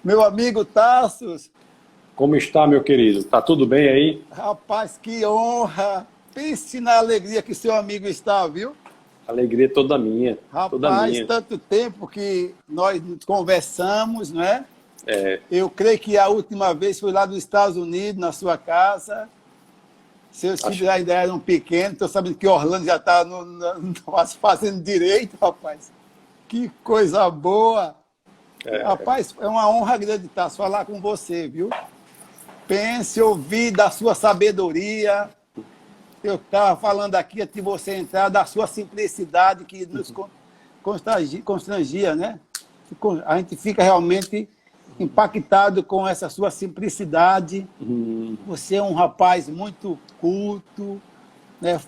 Meu amigo Tassos, Como está, meu querido? Tá tudo bem aí? rapaz, que honra. Pense na alegria que seu amigo está, viu? Alegria toda minha, toda Rapaz, minha. tanto tempo que nós conversamos, não é? É, Eu creio que a última vez foi lá nos Estados Unidos, na sua casa. Seus acho, filhos ainda eram pequenos. Estou sabendo que Orlando já está fazendo direito, rapaz. Que coisa boa. Rapaz, é uma honra grande estar falar com você, viu? Pense, ouvir da sua sabedoria. Eu estava falando aqui antes de você entrar, da sua simplicidade que nos constrangia, né? A gente fica realmente impactado com essa sua simplicidade. Você é um rapaz muito culto, né?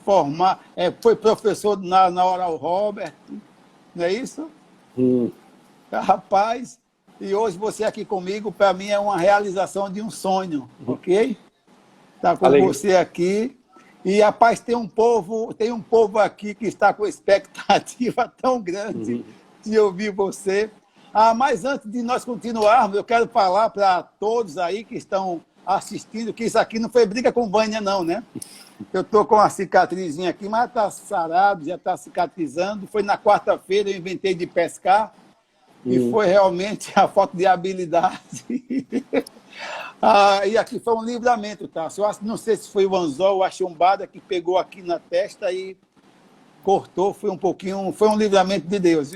Foi professor na Oral Robert, não é isso? hum, Rapaz, e hoje você aqui comigo, para mim, é uma realização de um sonho, ok? Estar com alegria. você aqui. E, rapaz, tem um povo aqui que está com expectativa tão grande de ouvir você. Mas antes de nós continuarmos, eu quero falar para todos aí que estão assistindo que isso aqui não foi briga com Vânia, não, né? Eu estou com uma cicatrizinha aqui, mas está sarado, já está cicatrizando. Foi na quarta-feira, eu inventei de pescar e foi realmente a falta de habilidade. E aqui foi um livramento, tá? Eu não sei se foi o anzol ou a chumbada que pegou aqui na testa e cortou, foi um livramento de Deus,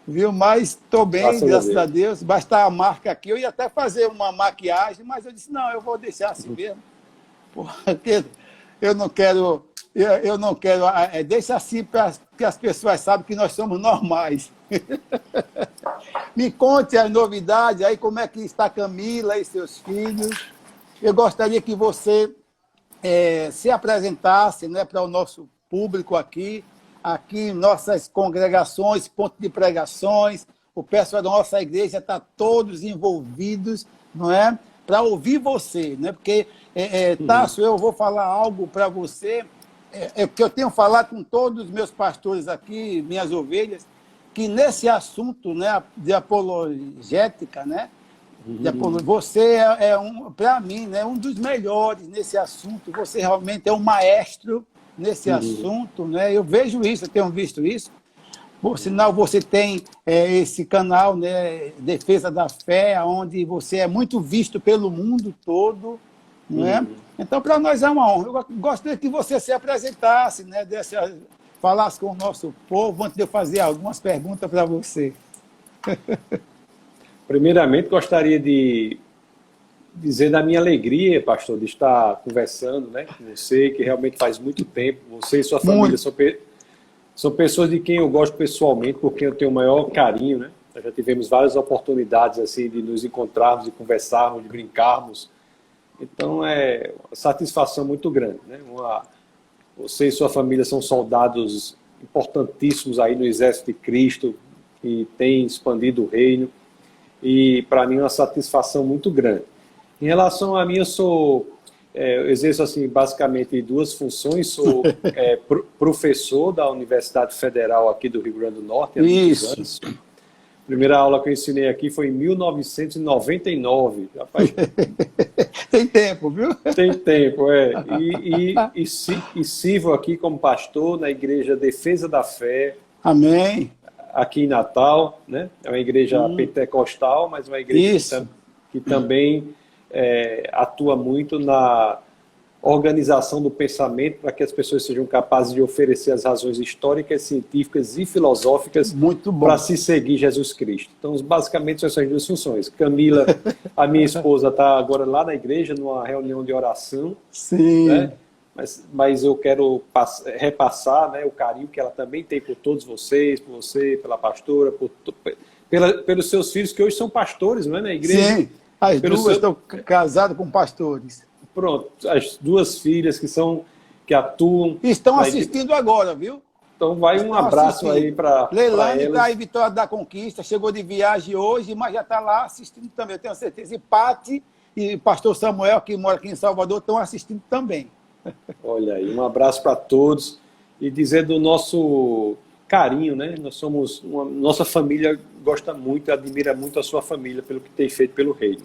viu? Mas estou bem, graças a Deus. Basta a marca aqui. Eu ia até fazer uma maquiagem, mas eu disse, não, eu vou deixar assim mesmo. Porque eu não quero, deixa assim para que as pessoas saibam que nós somos normais. Me conte as novidades aí, como é que está Camila e seus filhos. Eu gostaria que você se apresentasse, né, para o nosso público aqui em nossas congregações, ponto de pregações, o pessoal da nossa igreja está todos envolvidos, não é? Para ouvir você, né? Porque, Tasso, eu vou falar algo para você, que eu tenho falado com todos os meus pastores aqui, minhas ovelhas, que nesse assunto, né, de apologética, né, você para mim, né, um dos melhores nesse assunto. Você realmente é um maestro nesse assunto, né? Eu vejo isso, eu tenho visto isso. Por sinal, você tem esse canal, né, Defesa da Fé, onde você é muito visto pelo mundo todo, não é? Então, para nós é uma honra. Eu gostaria que você se apresentasse, né, falasse com o nosso povo, antes de eu fazer algumas perguntas para você. Primeiramente, gostaria de dizer da minha alegria, pastor, de estar conversando, né, com você, que realmente faz muito tempo. Você e sua família são pessoas de quem eu gosto pessoalmente, por quem eu tenho o maior carinho, né? Nós já tivemos várias oportunidades assim de nos encontrarmos, de conversarmos, de brincarmos. Então é uma satisfação muito grande, né? Você e sua família são soldados importantíssimos aí no Exército de Cristo, que tem expandido o reino, e para mim é uma satisfação muito grande. Em relação a mim, eu exerço assim, basicamente duas funções. Sou professor da Universidade Federal aqui do Rio Grande do Norte há muitos anos. A primeira aula que eu ensinei aqui foi em 1999. Rapaz, tem tempo, viu? Tem tempo, E sirvo aqui como pastor na Igreja Defesa da Fé. Amém. Aqui em Natal, né? É uma igreja pentecostal, mas uma igreja que também atua muito na organização do pensamento para que as pessoas sejam capazes de oferecer as razões históricas, científicas e filosóficas para se seguir Jesus Cristo. Então, basicamente, são essas duas funções. Camila, a minha esposa, está agora lá na igreja, numa reunião de oração. Sim. Né? Mas eu quero repassar, né, o carinho que ela também tem por todos vocês, por você, pela pastora, pelos seus filhos, que hoje são pastores, não é, na igreja? Sim, as duas estão casadas com pastores. Pronto, as duas filhas que atuam... Estão assistindo agora, viu? Então vai um abraço aí para Leilane elas. está em Vitória da Conquista, chegou de viagem hoje, mas já está lá assistindo também, eu tenho certeza. E Pati e pastor Samuel, que mora aqui em Salvador, estão assistindo também. Olha aí, um abraço para todos. E dizer do nosso carinho, né? Nossa família gosta muito, admira muito a sua família pelo que tem feito pelo reino.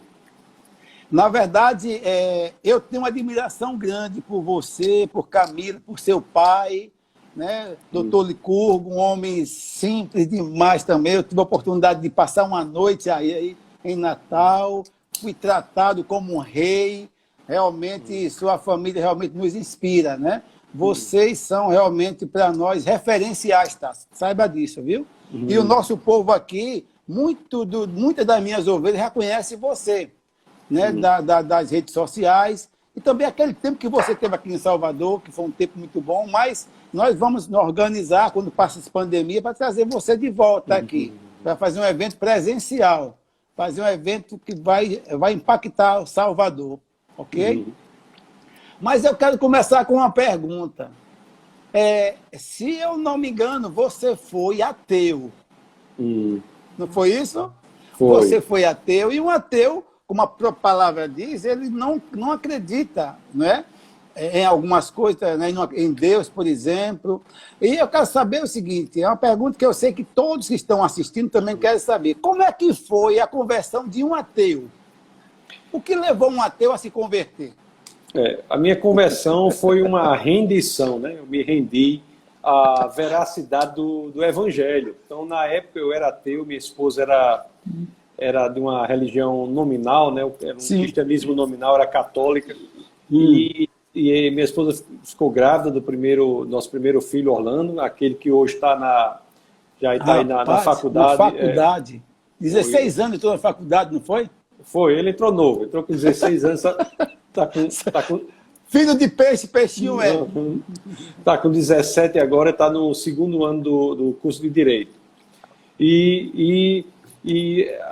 Na verdade, eu tenho uma admiração grande por você, por Camila, por seu pai, né? Doutor Licurgo, um homem simples demais também. Eu tive a oportunidade de passar uma noite aí em Natal, fui tratado como um rei. Realmente, sua família realmente nos inspira, né? Vocês são realmente para nós referenciais, tá? Saiba disso, viu? E o nosso povo aqui, muitas das minhas ovelhas reconhecem você, né? Das redes sociais, e também aquele tempo que você teve aqui em Salvador, que foi um tempo muito bom, mas nós vamos nos organizar, quando passa essa pandemia, para trazer você de volta aqui, para fazer um evento presencial, fazer um evento que vai impactar o Salvador, ok? Mas eu quero começar com uma pergunta. Se eu não me engano, você foi ateu. Não foi isso? Foi. Você foi ateu, e um ateu, como a própria palavra diz, ele não acredita, não é? Em algumas coisas, né? Em Deus, por exemplo. E eu quero saber o seguinte, é uma pergunta que eu sei que todos que estão assistindo também querem saber. Como é que foi a conversão de um ateu? O que levou um ateu a se converter? A minha conversão foi uma rendição, né? Eu me rendi à veracidade do Evangelho. Então, na época, eu era ateu, minha esposa era de uma religião nominal, né? Era um cristianismo nominal, era católica. E minha esposa ficou grávida do nosso primeiro filho, Orlando, aquele que hoje está já está aí na faculdade. Na faculdade. 16 anos entrou na faculdade, não foi? Foi, ele entrou novo, entrou com 16 anos, tá com filho de peixe, peixinho é. Está com 17 agora, está no segundo ano do curso de Direito. E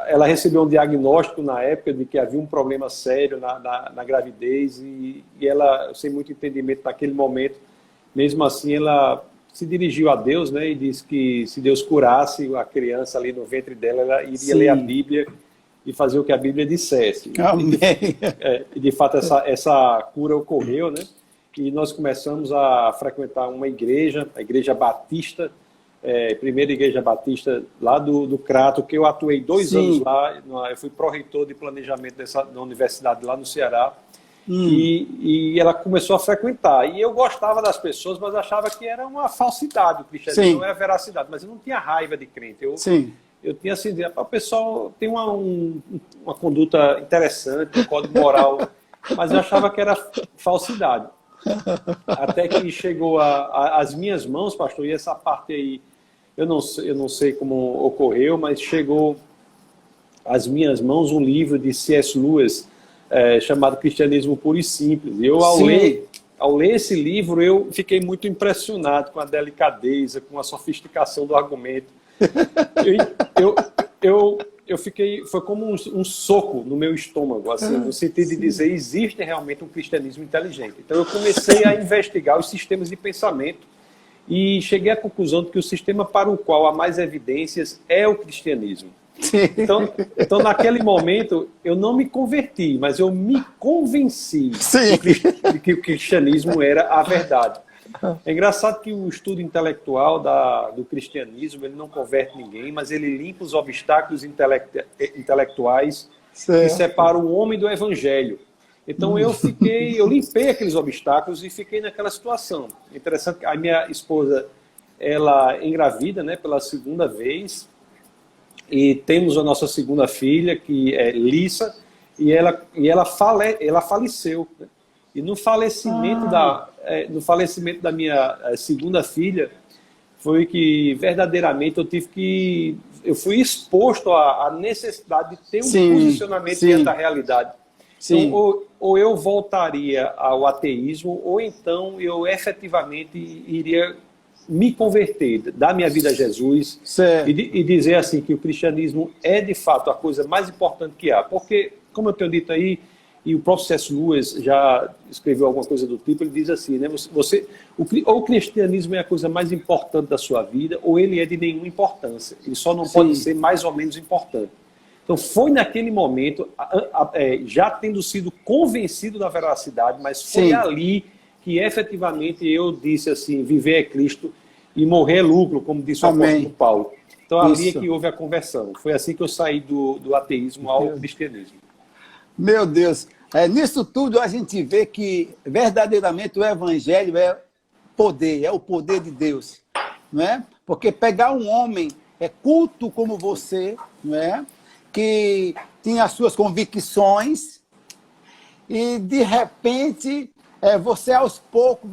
ela recebeu um diagnóstico na época de que havia um problema sério na gravidez e ela, sem muito entendimento naquele momento, mesmo assim ela se dirigiu a Deus, né, e disse que se Deus curasse a criança ali no ventre dela, ela iria ler a Bíblia e fazer o que a Bíblia dissesse. Amém. E de fato essa cura ocorreu, né? E nós começamos a frequentar uma igreja, a Igreja Batista, primeira Igreja Batista lá do Crato, que eu atuei 2 anos lá. Eu fui pró-reitor de planejamento da universidade lá no Ceará. E ela começou a frequentar. E eu gostava das pessoas, mas achava que era uma falsidade o cristianismo, não é a veracidade. Mas eu não tinha raiva de crente. Eu tinha assim, o pessoal tem uma conduta interessante, um código moral, mas eu achava que era falsidade. Até que chegou às minhas mãos, pastor, e essa parte aí, eu não sei como ocorreu, mas chegou às minhas mãos um livro de C.S. Lewis, chamado Cristianismo Puro e Simples. E eu, ao ler esse livro, eu fiquei muito impressionado com a delicadeza, com a sofisticação do argumento. Eu fiquei, foi como um soco no meu estômago, assim, no sentido de dizer, existe realmente um cristianismo inteligente. Então eu comecei a investigar os sistemas de pensamento e cheguei à conclusão de que o sistema para o qual há mais evidências é o cristianismo. Então naquele momento eu não me converti, mas eu me convenci de que o cristianismo era a verdade. É engraçado que o estudo intelectual do cristianismo, ele não converte ninguém, mas ele limpa os obstáculos intelectuais que separam o homem do evangelho. Então eu limpei aqueles obstáculos e fiquei naquela situação. Interessante que a minha esposa, ela engravida, né, pela segunda vez, e temos a nossa segunda filha, que é Lissa, e ela faleceu, né? E no falecimento da minha segunda filha, foi que verdadeiramente eu fui exposto à necessidade de ter um posicionamento diante da realidade. Então, ou eu voltaria ao ateísmo, ou então eu efetivamente iria me converter, dar minha vida a Jesus e dizer assim que o cristianismo é de fato a coisa mais importante que há. Porque, como eu tenho dito aí, e o próprio C.S. Lewis já escreveu alguma coisa do tipo, ele diz assim, né, ou o cristianismo é a coisa mais importante da sua vida, ou ele é de nenhuma importância. Ele só não pode ser mais ou menos importante. Então foi naquele momento, já tendo sido convencido da veracidade, mas foi ali que efetivamente eu disse assim, viver é Cristo, e morrer é lucro, como disse o Amém. apóstolo Paulo. Então, ali é Isso. que houve a conversão. Foi assim que eu saí do ateísmo ao cristianismo. Meu Deus, nisso tudo a gente vê que verdadeiramente o evangelho é poder, é o poder de Deus, não é? Porque pegar um homem culto como você, não é? Que tinha as suas convicções e de repente você aos poucos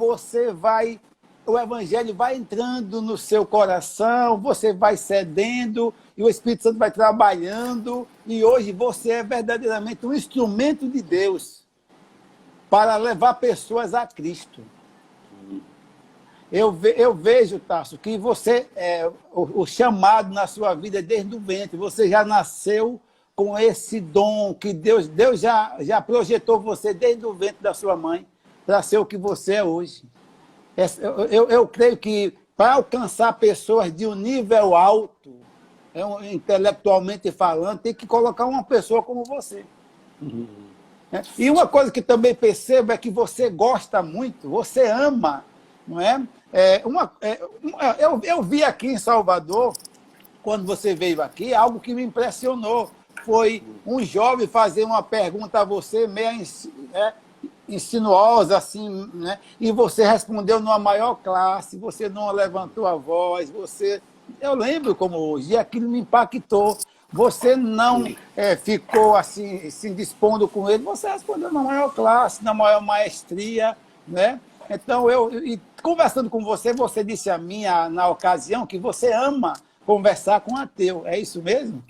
o evangelho vai entrando no seu coração, você vai cedendo e o Espírito Santo vai trabalhando e hoje você é verdadeiramente um instrumento de Deus para levar pessoas a Cristo. Eu vejo, Tasso, que você o chamado na sua vida desde o ventre, você já nasceu com esse dom que Deus já projetou você desde o ventre da sua mãe para ser o que você é hoje. Eu creio que para alcançar pessoas de um nível alto, intelectualmente falando, tem que colocar uma pessoa como você. Uhum. E uma coisa que também percebo é que você gosta muito, você ama, não é? Eu vi aqui em Salvador, quando você veio aqui, algo que me impressionou. Foi um jovem fazer uma pergunta a você, meio insinuosa, assim, né? E você respondeu numa maior classe, você não levantou a voz, eu lembro como hoje, e aquilo me impactou. Você não ficou assim, se dispondo com ele, você respondeu na maior classe, na maior maestria, né? Então, e conversando com você, você disse a mim, na ocasião, que você ama conversar com ateu. É isso mesmo?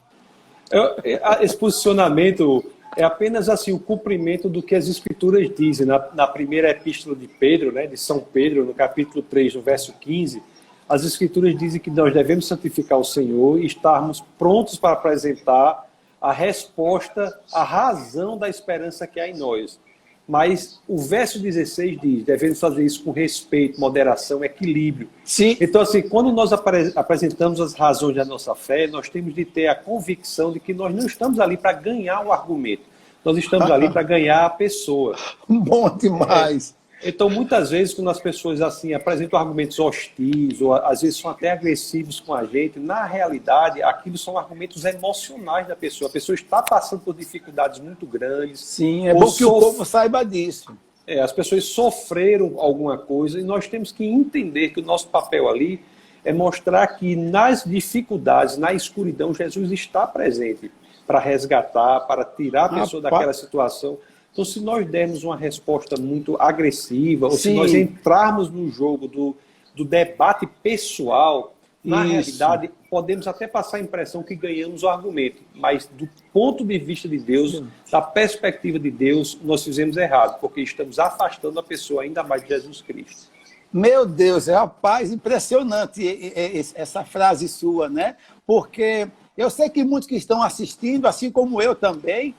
Esse posicionamento é apenas assim o cumprimento do que as Escrituras dizem. Na primeira epístola de Pedro, né, de São Pedro, no capítulo 3, no verso 15, as Escrituras dizem que nós devemos santificar o Senhor e estarmos prontos para apresentar a resposta, a razão da esperança que há em nós. Mas o verso 16 diz, devemos fazer isso com respeito, moderação, equilíbrio. Sim. Então, assim, quando nós apresentamos as razões da nossa fé, nós temos de ter a convicção de que nós não estamos ali para ganhar o argumento. Nós estamos ali para ganhar a pessoa. Bom demais. Então, muitas vezes, quando as pessoas assim apresentam argumentos hostis, ou às vezes são até agressivos com a gente, na realidade, aquilo são argumentos emocionais da pessoa. A pessoa está passando por dificuldades muito grandes. Sim, é bom que o povo saiba disso. As pessoas sofreram alguma coisa e nós temos que entender que o nosso papel ali é mostrar que nas dificuldades, na escuridão, Jesus está presente para resgatar, para tirar a pessoa daquela situação. Então, se nós dermos uma resposta muito agressiva, ou se nós entrarmos no jogo do debate pessoal, na realidade, podemos até passar a impressão que ganhamos o argumento, mas do ponto de vista de Deus, da perspectiva de Deus, nós fizemos errado, porque estamos afastando a pessoa ainda mais de Jesus Cristo. Meu Deus, rapaz, impressionante essa frase sua, né? Porque eu sei que muitos que estão assistindo, assim como eu também,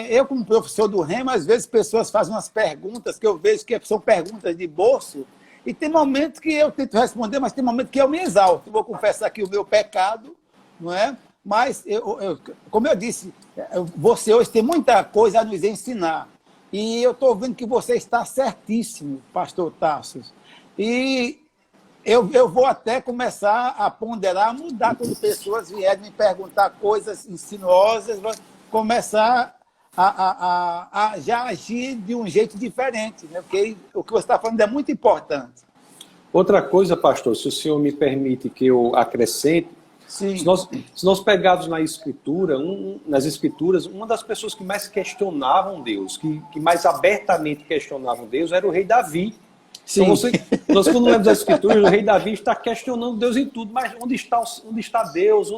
eu como professor do Rema, às vezes pessoas fazem umas perguntas que eu vejo que são perguntas de bolso, e tem momentos que eu tento responder, mas tem momentos que eu me exalto. Vou confessar aqui o meu pecado, não é? Mas, como eu disse, você hoje tem muita coisa a nos ensinar. E eu estou vendo que você está certíssimo, pastor Tarsos. E eu vou até começar a ponderar, a mudar quando pessoas vierem me perguntar coisas insinuosas, começar a já agir de um jeito diferente, né? Porque o que você está falando é muito importante. Outra coisa, pastor, se o senhor me permite que eu acrescente, se nós pegarmos nas escrituras, uma das pessoas que mais questionavam Deus, que mais abertamente questionavam Deus, era o rei Davi. Então, nós quando lemos as escrituras, o rei Davi está questionando Deus em tudo, mas onde está Deus?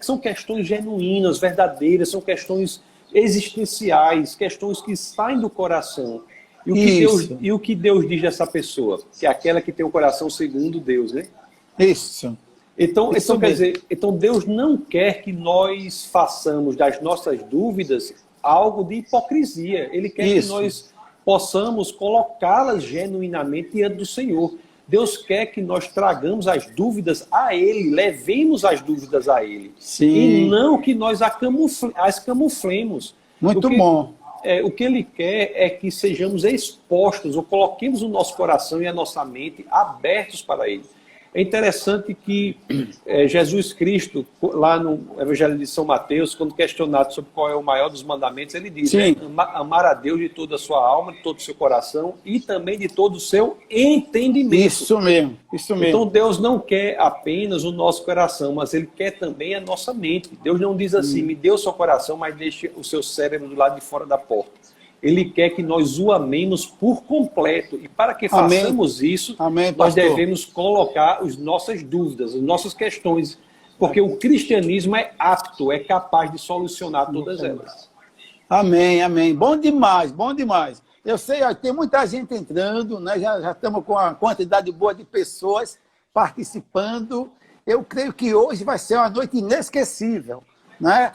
São questões genuínas, verdadeiras, são questões existenciais, questões que saem do coração. E o que Deus diz dessa pessoa? Que é aquela que tem o coração segundo Deus, né? Isso. Então, quer dizer, Deus não quer que nós façamos das nossas dúvidas algo de hipocrisia. Ele quer que nós possamos colocá-las genuinamente diante do Senhor. Deus quer que nós tragamos as dúvidas a Ele, levemos as dúvidas a Ele. E não que nós as camuflemos. Muito bom. O que Ele quer é que sejamos expostos, ou coloquemos o nosso coração e a nossa mente abertos para Ele. É interessante que Jesus Cristo, lá no Evangelho de São Mateus, quando questionado sobre qual é o maior dos mandamentos, ele diz, né, amar a Deus de toda a sua alma, de todo o seu coração e também de todo o seu entendimento. Isso mesmo, isso mesmo. Então Deus não quer apenas o nosso coração, mas Ele quer também a nossa mente. Deus não diz assim, me dê o seu coração, mas deixe o seu cérebro do lado de fora da porta. Ele quer que nós o amemos por completo. E para que façamos isso, nós devemos colocar as nossas dúvidas, as nossas questões. Porque o cristianismo é apto, é capaz de solucionar todas elas. Amém, amém. Bom demais, bom demais. Eu sei, ó, tem muita gente entrando, né? Já estamos com uma quantidade boa de pessoas participando. Eu creio que hoje vai ser uma noite inesquecível, né?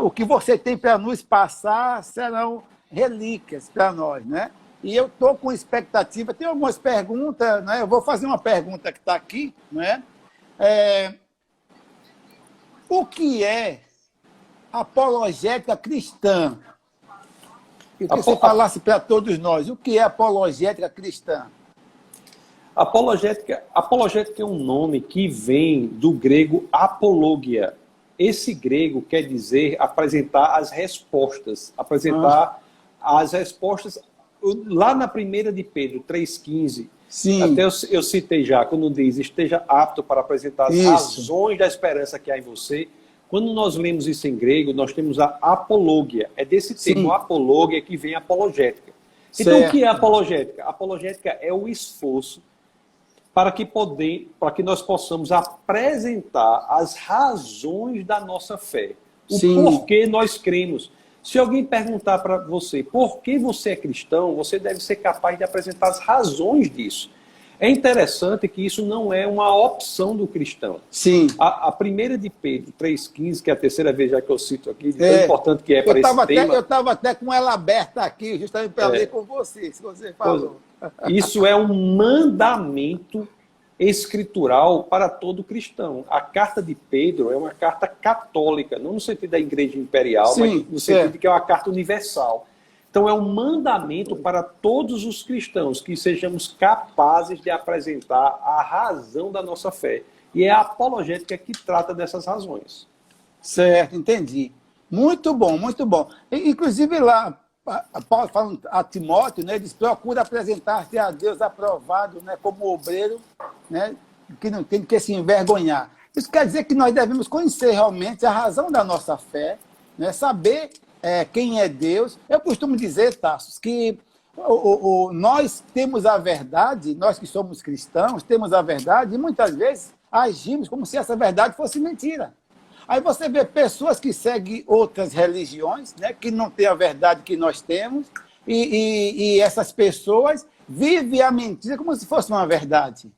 O que você tem para nos passar serão relíquias para nós, né? E eu estou com expectativa. Tem algumas perguntas, né? Eu vou fazer uma pergunta que está aqui, né? O que é apologética cristã? Eu queria que você falasse para todos nós, o que é apologética cristã? Apologética é um nome que vem do grego apologia. Esse grego quer dizer apresentar as respostas, as respostas, lá na primeira de Pedro 3,15, até eu citei já, quando diz, esteja apto para apresentar as razões da esperança que há em você. Quando nós lemos isso em grego, nós temos a apologia. É desse termo apologia que vem a apologética. Então, o que é apologética? Apologética é o esforço para que nós possamos apresentar as razões da nossa fé. O porquê nós cremos. Se alguém perguntar para você por que você é cristão, você deve ser capaz de apresentar as razões disso. É interessante que isso não é uma opção do cristão. Sim. A primeira de Pedro 3,15, que é a terceira vez já que eu cito aqui, de tão importante que é para esse tema. Eu estava até com ela aberta aqui, justamente para ler com você, se você falou. Isso é um mandamento escritural para todo cristão. A carta de Pedro é uma carta católica, não no sentido da igreja imperial, mas no sentido de que é uma carta universal. Então é um mandamento para todos os cristãos que sejamos capazes de apresentar a razão da nossa fé. E é a apologética que trata dessas razões. Certo, entendi. Muito bom, muito bom. Inclusive lá, Paulo fala a Timóteo, né, diz, procura apresentar-se a Deus aprovado, né, como obreiro, né, que não tem que se envergonhar. Isso quer dizer que nós devemos conhecer realmente a razão da nossa fé, né, saber quem é Deus. Eu costumo dizer, Tassos, que nós temos a verdade, nós que somos cristãos, temos a verdade, e muitas vezes agimos como se essa verdade fosse mentira. Aí você vê pessoas que seguem outras religiões, né, que não têm a verdade que nós temos, e essas pessoas vivem a mentira como se fosse uma verdade.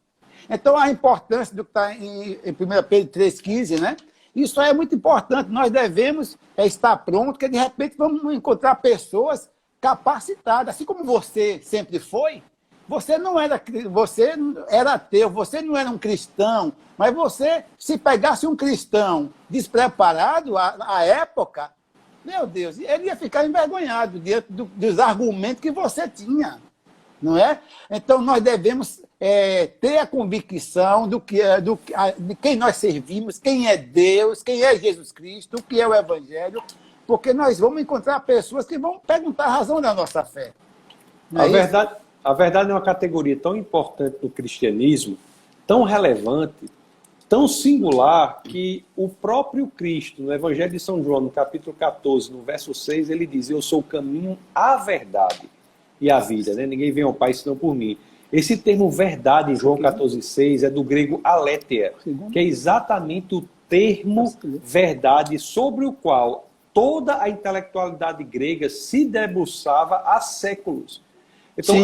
Então, a importância do que está em 1 Pedro 3,15, né? Isso é muito importante. Nós devemos estar prontos, porque de repente vamos encontrar pessoas capacitadas. Assim como você sempre foi, você era ateu, você não era um cristão, mas você, se pegasse um cristão despreparado à época, meu Deus, ele ia ficar envergonhado diante dos argumentos que você tinha, não é? Então, nós devemos ter a convicção de quem nós servimos, quem é Deus, quem é Jesus Cristo, o que é o Evangelho, porque nós vamos encontrar pessoas que vão perguntar a razão da nossa fé. A verdade é uma categoria tão importante do cristianismo, tão relevante, tão singular, que o próprio Cristo, no Evangelho de São João, no capítulo 14, no verso 6, ele diz, eu sou o caminho, a verdade e a vida, né? Ninguém vem ao Pai senão por mim. Esse termo verdade, em João 14,6, é do grego aletheia, que é exatamente o termo verdade sobre o qual toda a intelectualidade grega se debruçava há séculos. Então,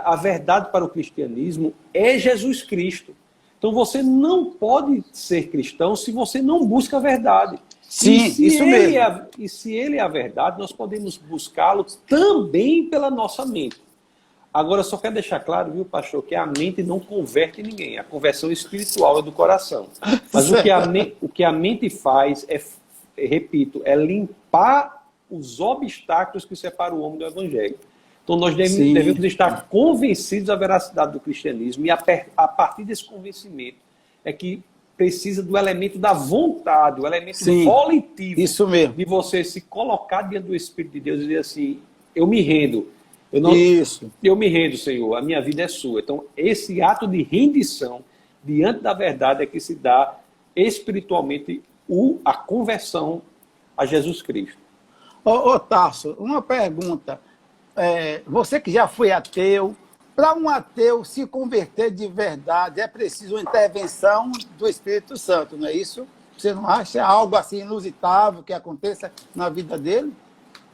a verdade para o cristianismo é Jesus Cristo. Então, você não pode ser cristão se você não busca a verdade. Sim, isso mesmo. E se ele é a verdade, nós podemos buscá-lo também pela nossa mente. Agora, só quero deixar claro, viu, pastor, que a mente não converte ninguém. A conversão espiritual é do coração. Mas o que a mente faz repito, é limpar os obstáculos que separam o homem do evangelho. Então, nós devemos estar convencidos da veracidade do cristianismo e, a partir desse convencimento, é que precisa do elemento da vontade, o elemento Sim, volitivo. isso mesmo. De você se colocar diante do Espírito de Deus e dizer assim, eu me rendo. Isso. Eu me rendo, Senhor, a minha vida é sua. Então, esse ato de rendição diante da verdade é que se dá espiritualmente a conversão a Jesus Cristo. Ô Tarso, uma pergunta. Você que já foi ateu, para um ateu se converter de verdade, é preciso uma intervenção do Espírito Santo, não é isso? Você não acha algo assim inusitável que aconteça na vida dele?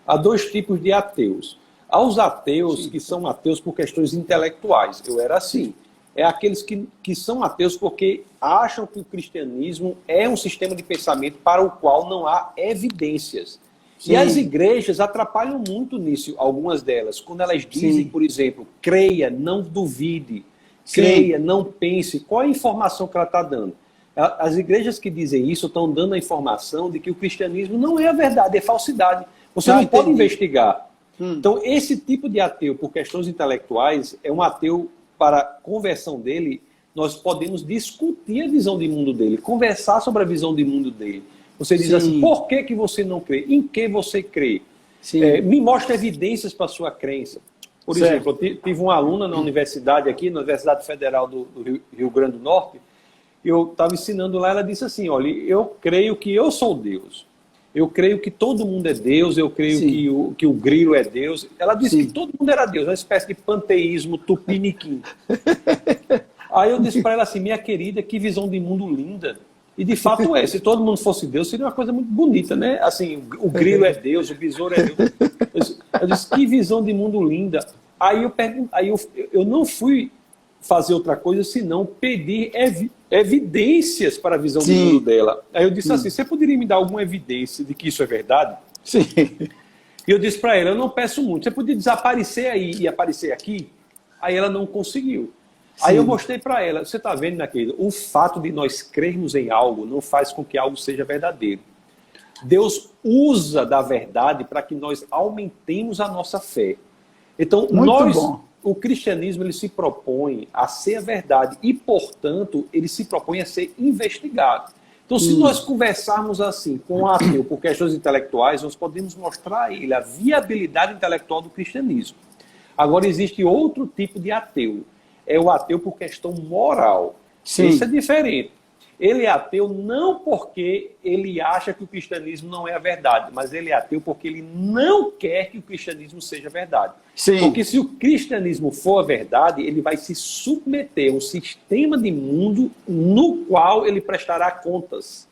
Há dois tipos de ateus. Há os ateus que são ateus por questões intelectuais. Eu era assim. É aqueles que são ateus porque acham que o cristianismo é um sistema de pensamento para o qual não há evidências. Sim. E as igrejas atrapalham muito nisso, algumas delas. Quando elas dizem, por exemplo, creia, não duvide, creia, não pense. Qual é a informação que ela está dando? As igrejas que dizem isso estão dando a informação de que o cristianismo não é a verdade, é falsidade. Você não pode investigar. Então, esse tipo de ateu, por questões intelectuais, é um ateu para a conversão dele. Nós podemos discutir a visão de mundo dele, conversar sobre a visão de mundo dele. Você diz assim, por que você não crê? Em que você crê? Me mostra evidências para a sua crença. Por exemplo, eu tive uma aluna na universidade aqui, na Universidade Federal do Rio Grande do Norte, eu estava ensinando lá, ela disse assim, olha, eu creio que eu sou Deus. Eu creio que todo mundo é Deus, eu creio que o grilo é Deus. Ela disse que todo mundo era Deus, uma espécie de panteísmo tupiniquim. Aí eu disse para ela assim, minha querida, que visão de mundo linda. E de fato é, se todo mundo fosse Deus, seria uma coisa muito bonita, né? Assim, o grilo é Deus, o besouro é Deus. Eu disse, que visão de mundo linda. Aí eu não fui fazer outra coisa senão pedir evidências para a visão de mundo dela. Aí eu disse assim, você poderia me dar alguma evidência de que isso é verdade? Sim. E eu disse para ela, eu não peço muito, você podia desaparecer aí e aparecer aqui? Aí ela não conseguiu. Aí eu mostrei para ela, você está vendo, minha querida, o fato de nós crermos em algo não faz com que algo seja verdadeiro. Deus usa da verdade para que nós aumentemos a nossa fé. Então, o cristianismo ele se propõe a ser a verdade e, portanto, ele se propõe a ser investigado. Então, se nós conversarmos assim com o ateu por questões intelectuais, nós podemos mostrar a ele a viabilidade intelectual do cristianismo. Agora, existe outro tipo de ateu. É o ateu por questão moral. Isso é diferente. Ele é ateu não porque ele acha que o cristianismo não é a verdade, mas ele é ateu porque ele não quer que o cristianismo seja verdade. Porque se o cristianismo for a verdade, ele vai se submeter a um sistema de mundo no qual ele prestará contas.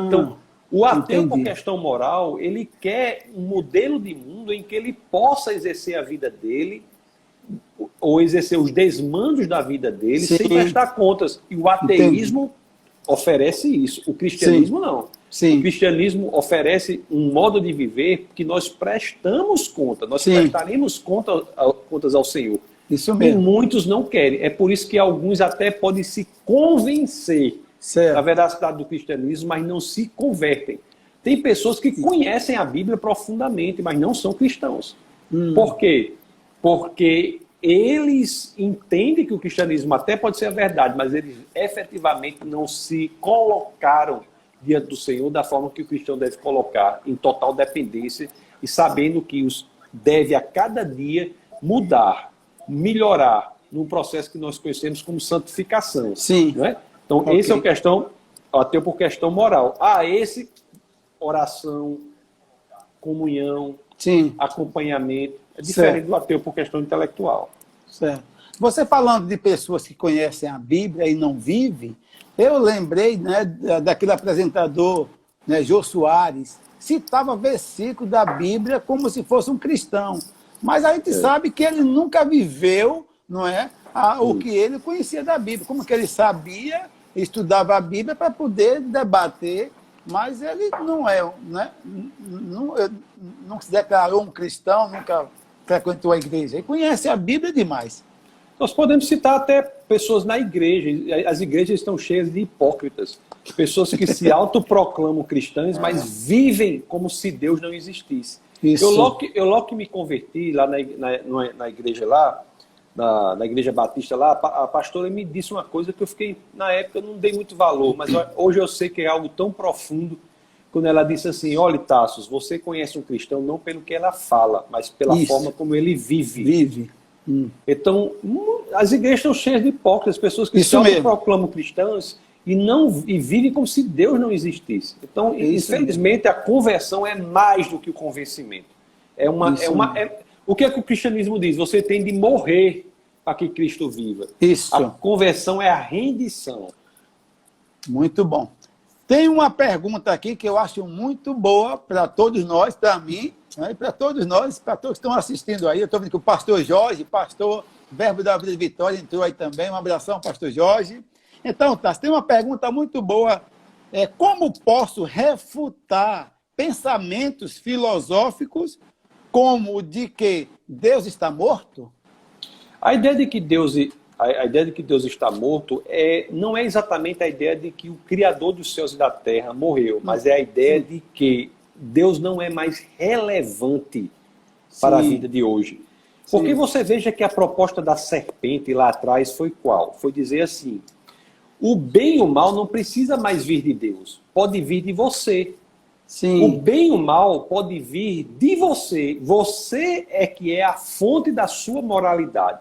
Então, o ateu por questão moral, ele quer um modelo de mundo em que ele possa exercer a vida dele ou exercer os desmandos da vida dele sem prestar contas. E o ateísmo oferece isso. O cristianismo não. O cristianismo oferece um modo de viver que nós prestamos conta. Nós prestaremos contas ao Senhor. Isso mesmo. E muitos não querem. É por isso que alguns até podem se convencer da veracidade do cristianismo, mas não se convertem. Tem pessoas que conhecem a Bíblia profundamente, mas não são cristãos. Por quê? Porque eles entendem que o cristianismo até pode ser a verdade, mas eles efetivamente não se colocaram diante do Senhor da forma que o cristão deve colocar, em total dependência e sabendo que deve a cada dia mudar, melhorar num processo que nós conhecemos como santificação. Não é? Então, esse é o questão, ateu por questão moral. Esse, oração, comunhão, acompanhamento, é diferente do ateu por questão intelectual. Certo. Você falando de pessoas que conhecem a Bíblia e não vivem, eu lembrei, né, daquele apresentador, né, Jô Soares, citava versículo da Bíblia como se fosse um cristão. Mas a gente sabe que ele nunca viveu, não é, o que ele conhecia da Bíblia. Como que ele sabia, estudava a Bíblia para poder debater, mas ele não é, né, não se declarou um cristão, nunca frequentou a igreja. Ele conhece a Bíblia demais. Nós podemos citar até pessoas na igreja. As igrejas estão cheias de hipócritas. Pessoas que se autoproclamam cristãs, mas vivem como se Deus não existisse. Eu logo que me converti lá na igreja lá, na Igreja Batista lá, a pastora me disse uma coisa que eu fiquei, na época, eu não dei muito valor, mas hoje eu sei que é algo tão profundo, quando ela disse assim: olha, Tassos, você conhece um cristão não pelo que ela fala, mas pela forma como ele vive. Então, as igrejas estão cheias de hipócritas, pessoas que só proclamam cristãs e vivem como se Deus não existisse. Então, infelizmente, a conversão é mais do que o convencimento. O que é que o cristianismo diz? Você tem de morrer para que Cristo viva. Isso. A conversão é a rendição. Muito bom. Tem uma pergunta aqui que eu acho muito boa para todos nós, para mim, né, para todos nós, para todos que estão assistindo aí. Eu estou vendo que o pastor Jorge, pastor Verbo da Vida e Vitória, entrou aí também. Um abração, pastor Jorge. Então, Tassos, tem uma pergunta muito boa. Como posso refutar pensamentos filosóficos como o de que Deus está morto? A ideia de que Deus está morto não é exatamente a ideia de que o Criador dos céus e da terra morreu, mas é a ideia de que Deus não é mais relevante para a vida de hoje. Porque você veja que a proposta da serpente lá atrás foi qual? Foi dizer assim: o bem e o mal não precisa mais vir de Deus, pode vir de você. Sim. O bem e o mal pode vir de você. Você é que é a fonte da sua moralidade.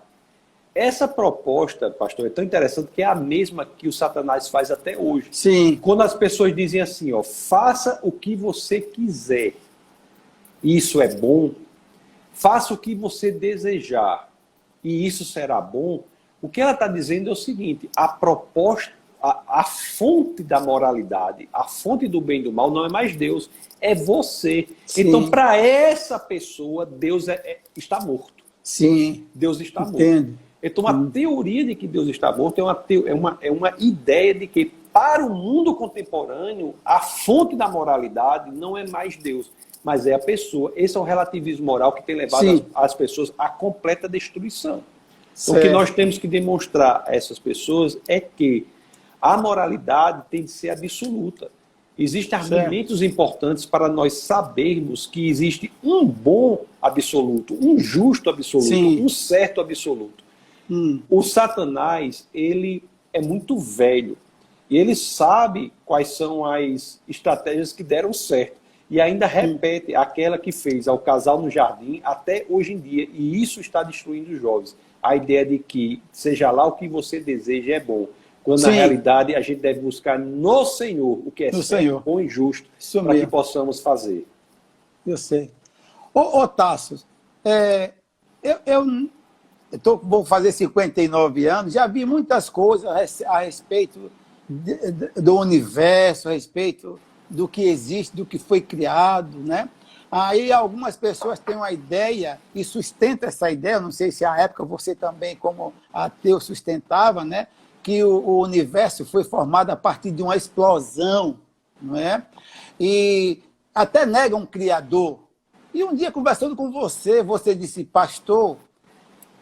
Essa proposta, pastor, é tão interessante que é a mesma que o Satanás faz até hoje. Sim. Quando as pessoas dizem assim, ó, faça o que você quiser, isso é bom. Faça o que você desejar, e isso será bom. O que ela está dizendo é o seguinte: a proposta, a fonte da moralidade, a fonte do bem e do mal não é mais Deus, é você. Sim. Então, para essa pessoa, Deus está morto. Sim. Deus está Entendo. morto. Então, a teoria de que Deus está morto é uma ideia de que, para o mundo contemporâneo, a fonte da moralidade não é mais Deus, mas é a pessoa. Esse é o relativismo moral que tem levado as pessoas à completa destruição. Então, o que nós temos que demonstrar a essas pessoas é que a moralidade tem de ser absoluta. Existem argumentos importantes para nós sabermos que existe um bom absoluto, um justo absoluto, um certo absoluto. O Satanás, ele é muito velho. E ele sabe quais são as estratégias que deram certo. E ainda repete aquela que fez ao casal no jardim até hoje em dia. E isso está destruindo os jovens. A ideia de que seja lá o que você deseja é bom. Quando na realidade a gente deve buscar no Senhor o que é certo, bom e justo, para que possamos fazer. Eu sei. Ô Tassos, vou fazer 59 anos, já vi muitas coisas a respeito do universo, a respeito do que existe, do que foi criado, né? Aí algumas pessoas têm uma ideia e sustentam essa ideia, não sei se à época você também, como ateu, sustentava, né? Que o universo foi formado a partir de uma explosão, não é? E até nega um criador. E um dia, conversando com você disse: pastor,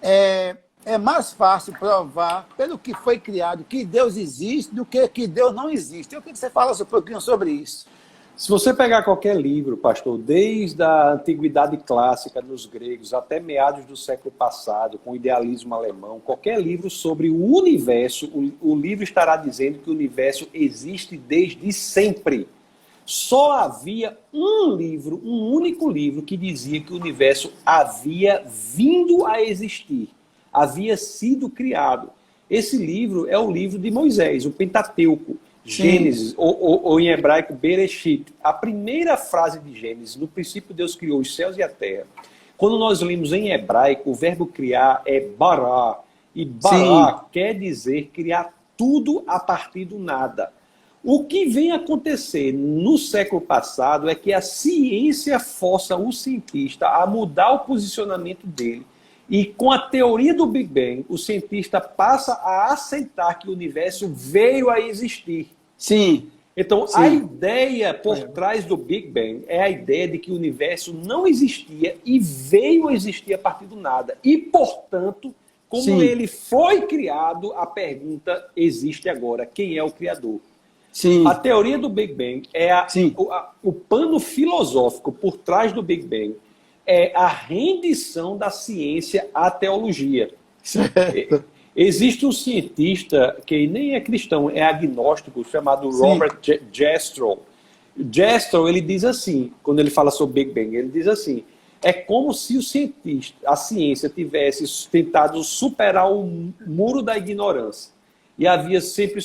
é mais fácil provar, pelo que foi criado, que Deus existe do que Deus não existe. Eu queria que você falasse um pouquinho sobre isso. Se você pegar qualquer livro, pastor, desde a antiguidade clássica nos gregos até meados do século passado, com o idealismo alemão, qualquer livro sobre o universo, o livro estará dizendo que o universo existe desde sempre. Só havia um único livro, que dizia que o universo havia vindo a existir, havia sido criado. Esse livro é o livro de Moisés, o Pentateuco. Gênesis, ou em hebraico, Bereshit. A primeira frase de Gênesis: no princípio Deus criou os céus e a terra. Quando nós lemos em hebraico, o verbo criar é bará. E bará quer dizer criar tudo a partir do nada. O que vem acontecer no século passado é que a ciência força o cientista a mudar o posicionamento dele. E com a teoria do Big Bang, o cientista passa a aceitar que o universo veio a existir. Sim. Então, a ideia por trás do Big Bang é a ideia de que o universo não existia e veio a existir a partir do nada. E, portanto, como ele foi criado, a pergunta existe agora: quem é o Criador? Sim. A teoria do Big Bang é o pano filosófico por trás do Big Bang. É a rendição da ciência à teologia. Certo. Existe um cientista que nem é cristão, é agnóstico, chamado Robert Jastrow. Jastrow, ele diz assim, quando ele fala sobre Big Bang, ele diz assim, é como se a ciência tivesse tentado superar o muro da ignorância. E havia sempre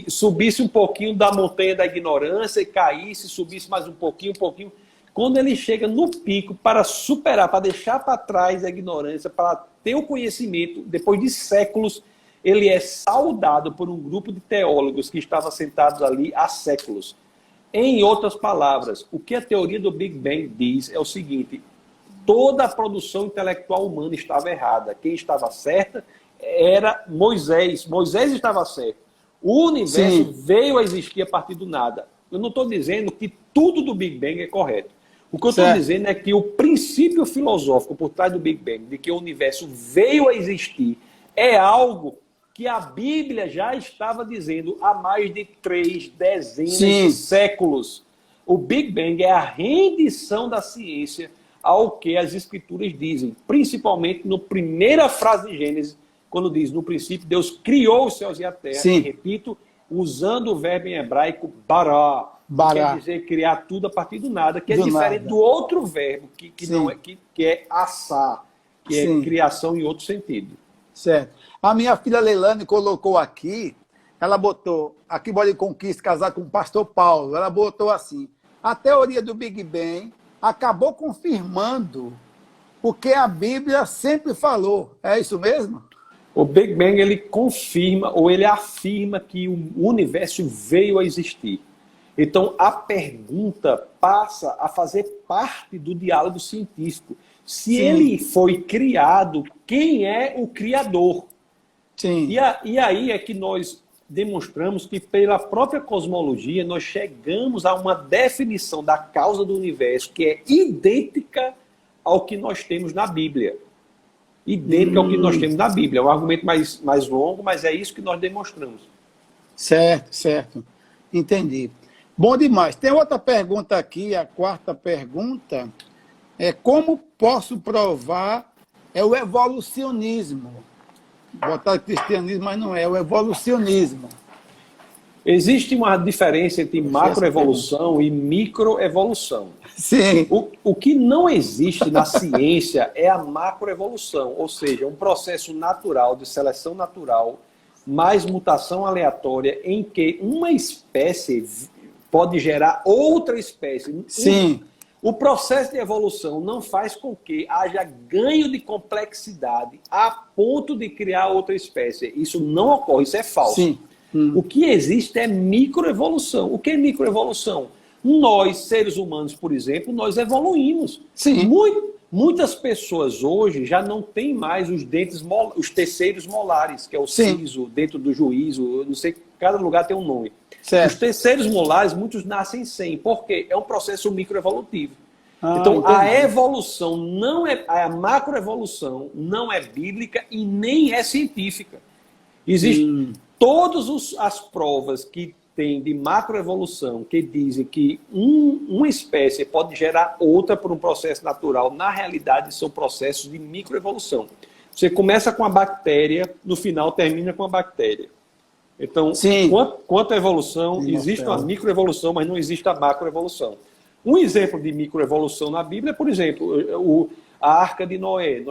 subisse um pouquinho da montanha da ignorância e caísse, subisse mais um pouquinho. Quando ele chega no pico para superar, para deixar para trás a ignorância, para ter o conhecimento, depois de séculos, ele é saudado por um grupo de teólogos que estavam sentados ali há séculos. Em outras palavras, o que a teoria do Big Bang diz é o seguinte: toda a produção intelectual humana estava errada. Quem estava certa era Moisés. Moisés estava certo. O universo veio a existir a partir do nada. Eu não estou dizendo que tudo do Big Bang é correto. O que eu estou dizendo é que o princípio filosófico por trás do Big Bang, de que o universo veio a existir, é algo que a Bíblia já estava dizendo há mais de 3 dezenas de séculos. O Big Bang é a rendição da ciência ao que as Escrituras dizem, principalmente na primeira frase de Gênesis, quando diz, no princípio, Deus criou os céus e a terra, e repito, usando o verbo em hebraico, bará. Quer dizer criar tudo a partir do nada, que é diferente do outro verbo, que é assar, que é criação em outro sentido. Certo. A minha filha Leilane colocou aqui, ela botou, aqui Bola de Conquista, casar com o pastor Paulo, ela botou assim, a teoria do Big Bang acabou confirmando o que a Bíblia sempre falou. É isso mesmo? O Big Bang, ele confirma, ou ele afirma que o universo veio a existir. Então, a pergunta passa a fazer parte do diálogo científico. Se ele foi criado, quem é o criador? E aí é que nós demonstramos que, pela própria cosmologia, nós chegamos a uma definição da causa do universo que é idêntica ao que nós temos na Bíblia. Idêntica ao que nós temos na Bíblia. É um argumento mais longo, mas é isso que nós demonstramos. Certo. Entendi. Bom demais. Tem outra pergunta aqui, a quarta pergunta. Como posso provar o evolucionismo? Botar cristianismo, mas não é o evolucionismo. Existe uma diferença entre macroevolução e microevolução. Sim. O que não existe na ciência é a macroevolução, ou seja, um processo natural, de seleção natural, mais mutação aleatória, em que uma espécie pode gerar outra espécie. Sim. O processo de evolução não faz com que haja ganho de complexidade a ponto de criar outra espécie. Isso não ocorre, isso é falso. Sim. O que existe é microevolução. O que é microevolução? Nós, seres humanos, por exemplo, nós evoluímos. Sim. Muitas pessoas hoje já não têm mais os dentes, os terceiros molares, que é o siso, dentro do juízo, eu não sei, cada lugar tem um nome. Certo. Os terceiros molares, muitos nascem sem, porque é um processo microevolutivo. Então, entendi. a evolução não é, a macroevolução não é bíblica e nem é científica. Existem todas as provas que tem de macroevolução que dizem que uma espécie pode gerar outra por um processo natural. Na realidade, são processos de microevolução. Você começa com a bactéria, no final termina com a bactéria. Então, quanto à evolução, existe uma microevolução, mas não existe a macroevolução. Um exemplo de microevolução na Bíblia é, por exemplo, a Arca de Noé.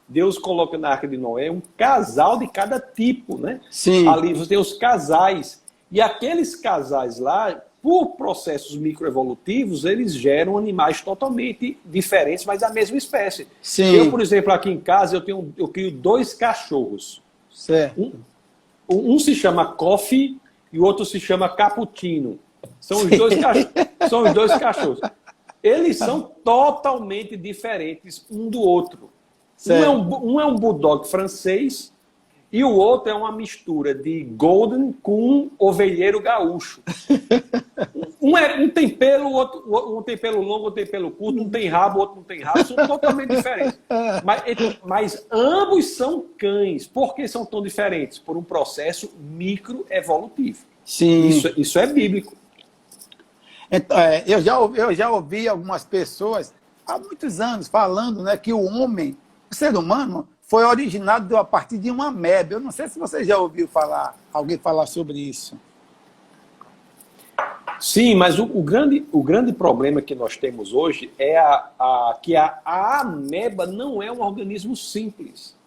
Deus coloca na Arca de Noé um casal de cada tipo, né? Sim. Ali você tem os casais. E aqueles casais lá, por processos microevolutivos, eles geram animais totalmente diferentes, mas da mesma espécie. Sim. Eu, por exemplo, aqui em casa, eu crio 2 cachorros. Certo. Um se chama Coffee e o outro se chama Cappuccino. São os dois cachorros. Eles são totalmente diferentes um do outro. Um é um bulldog francês e o outro é uma mistura de golden com um ovelheiro gaúcho. Um tem pelo, um tem pelo longo, outro tem pelo curto, um tem rabo, outro não tem rabo, são totalmente diferentes. Mas ambos são cães. Por que são tão diferentes? Por um processo microevolutivo. Sim. Isso é bíblico. Então, eu já ouvi algumas pessoas há muitos anos falando, né, que o homem o ser humano foi originado a partir de uma ameba. Eu não sei se você já ouviu falar, alguém falar sobre isso. Sim, mas o grande problema que nós temos hoje é que a ameba não é um organismo simples.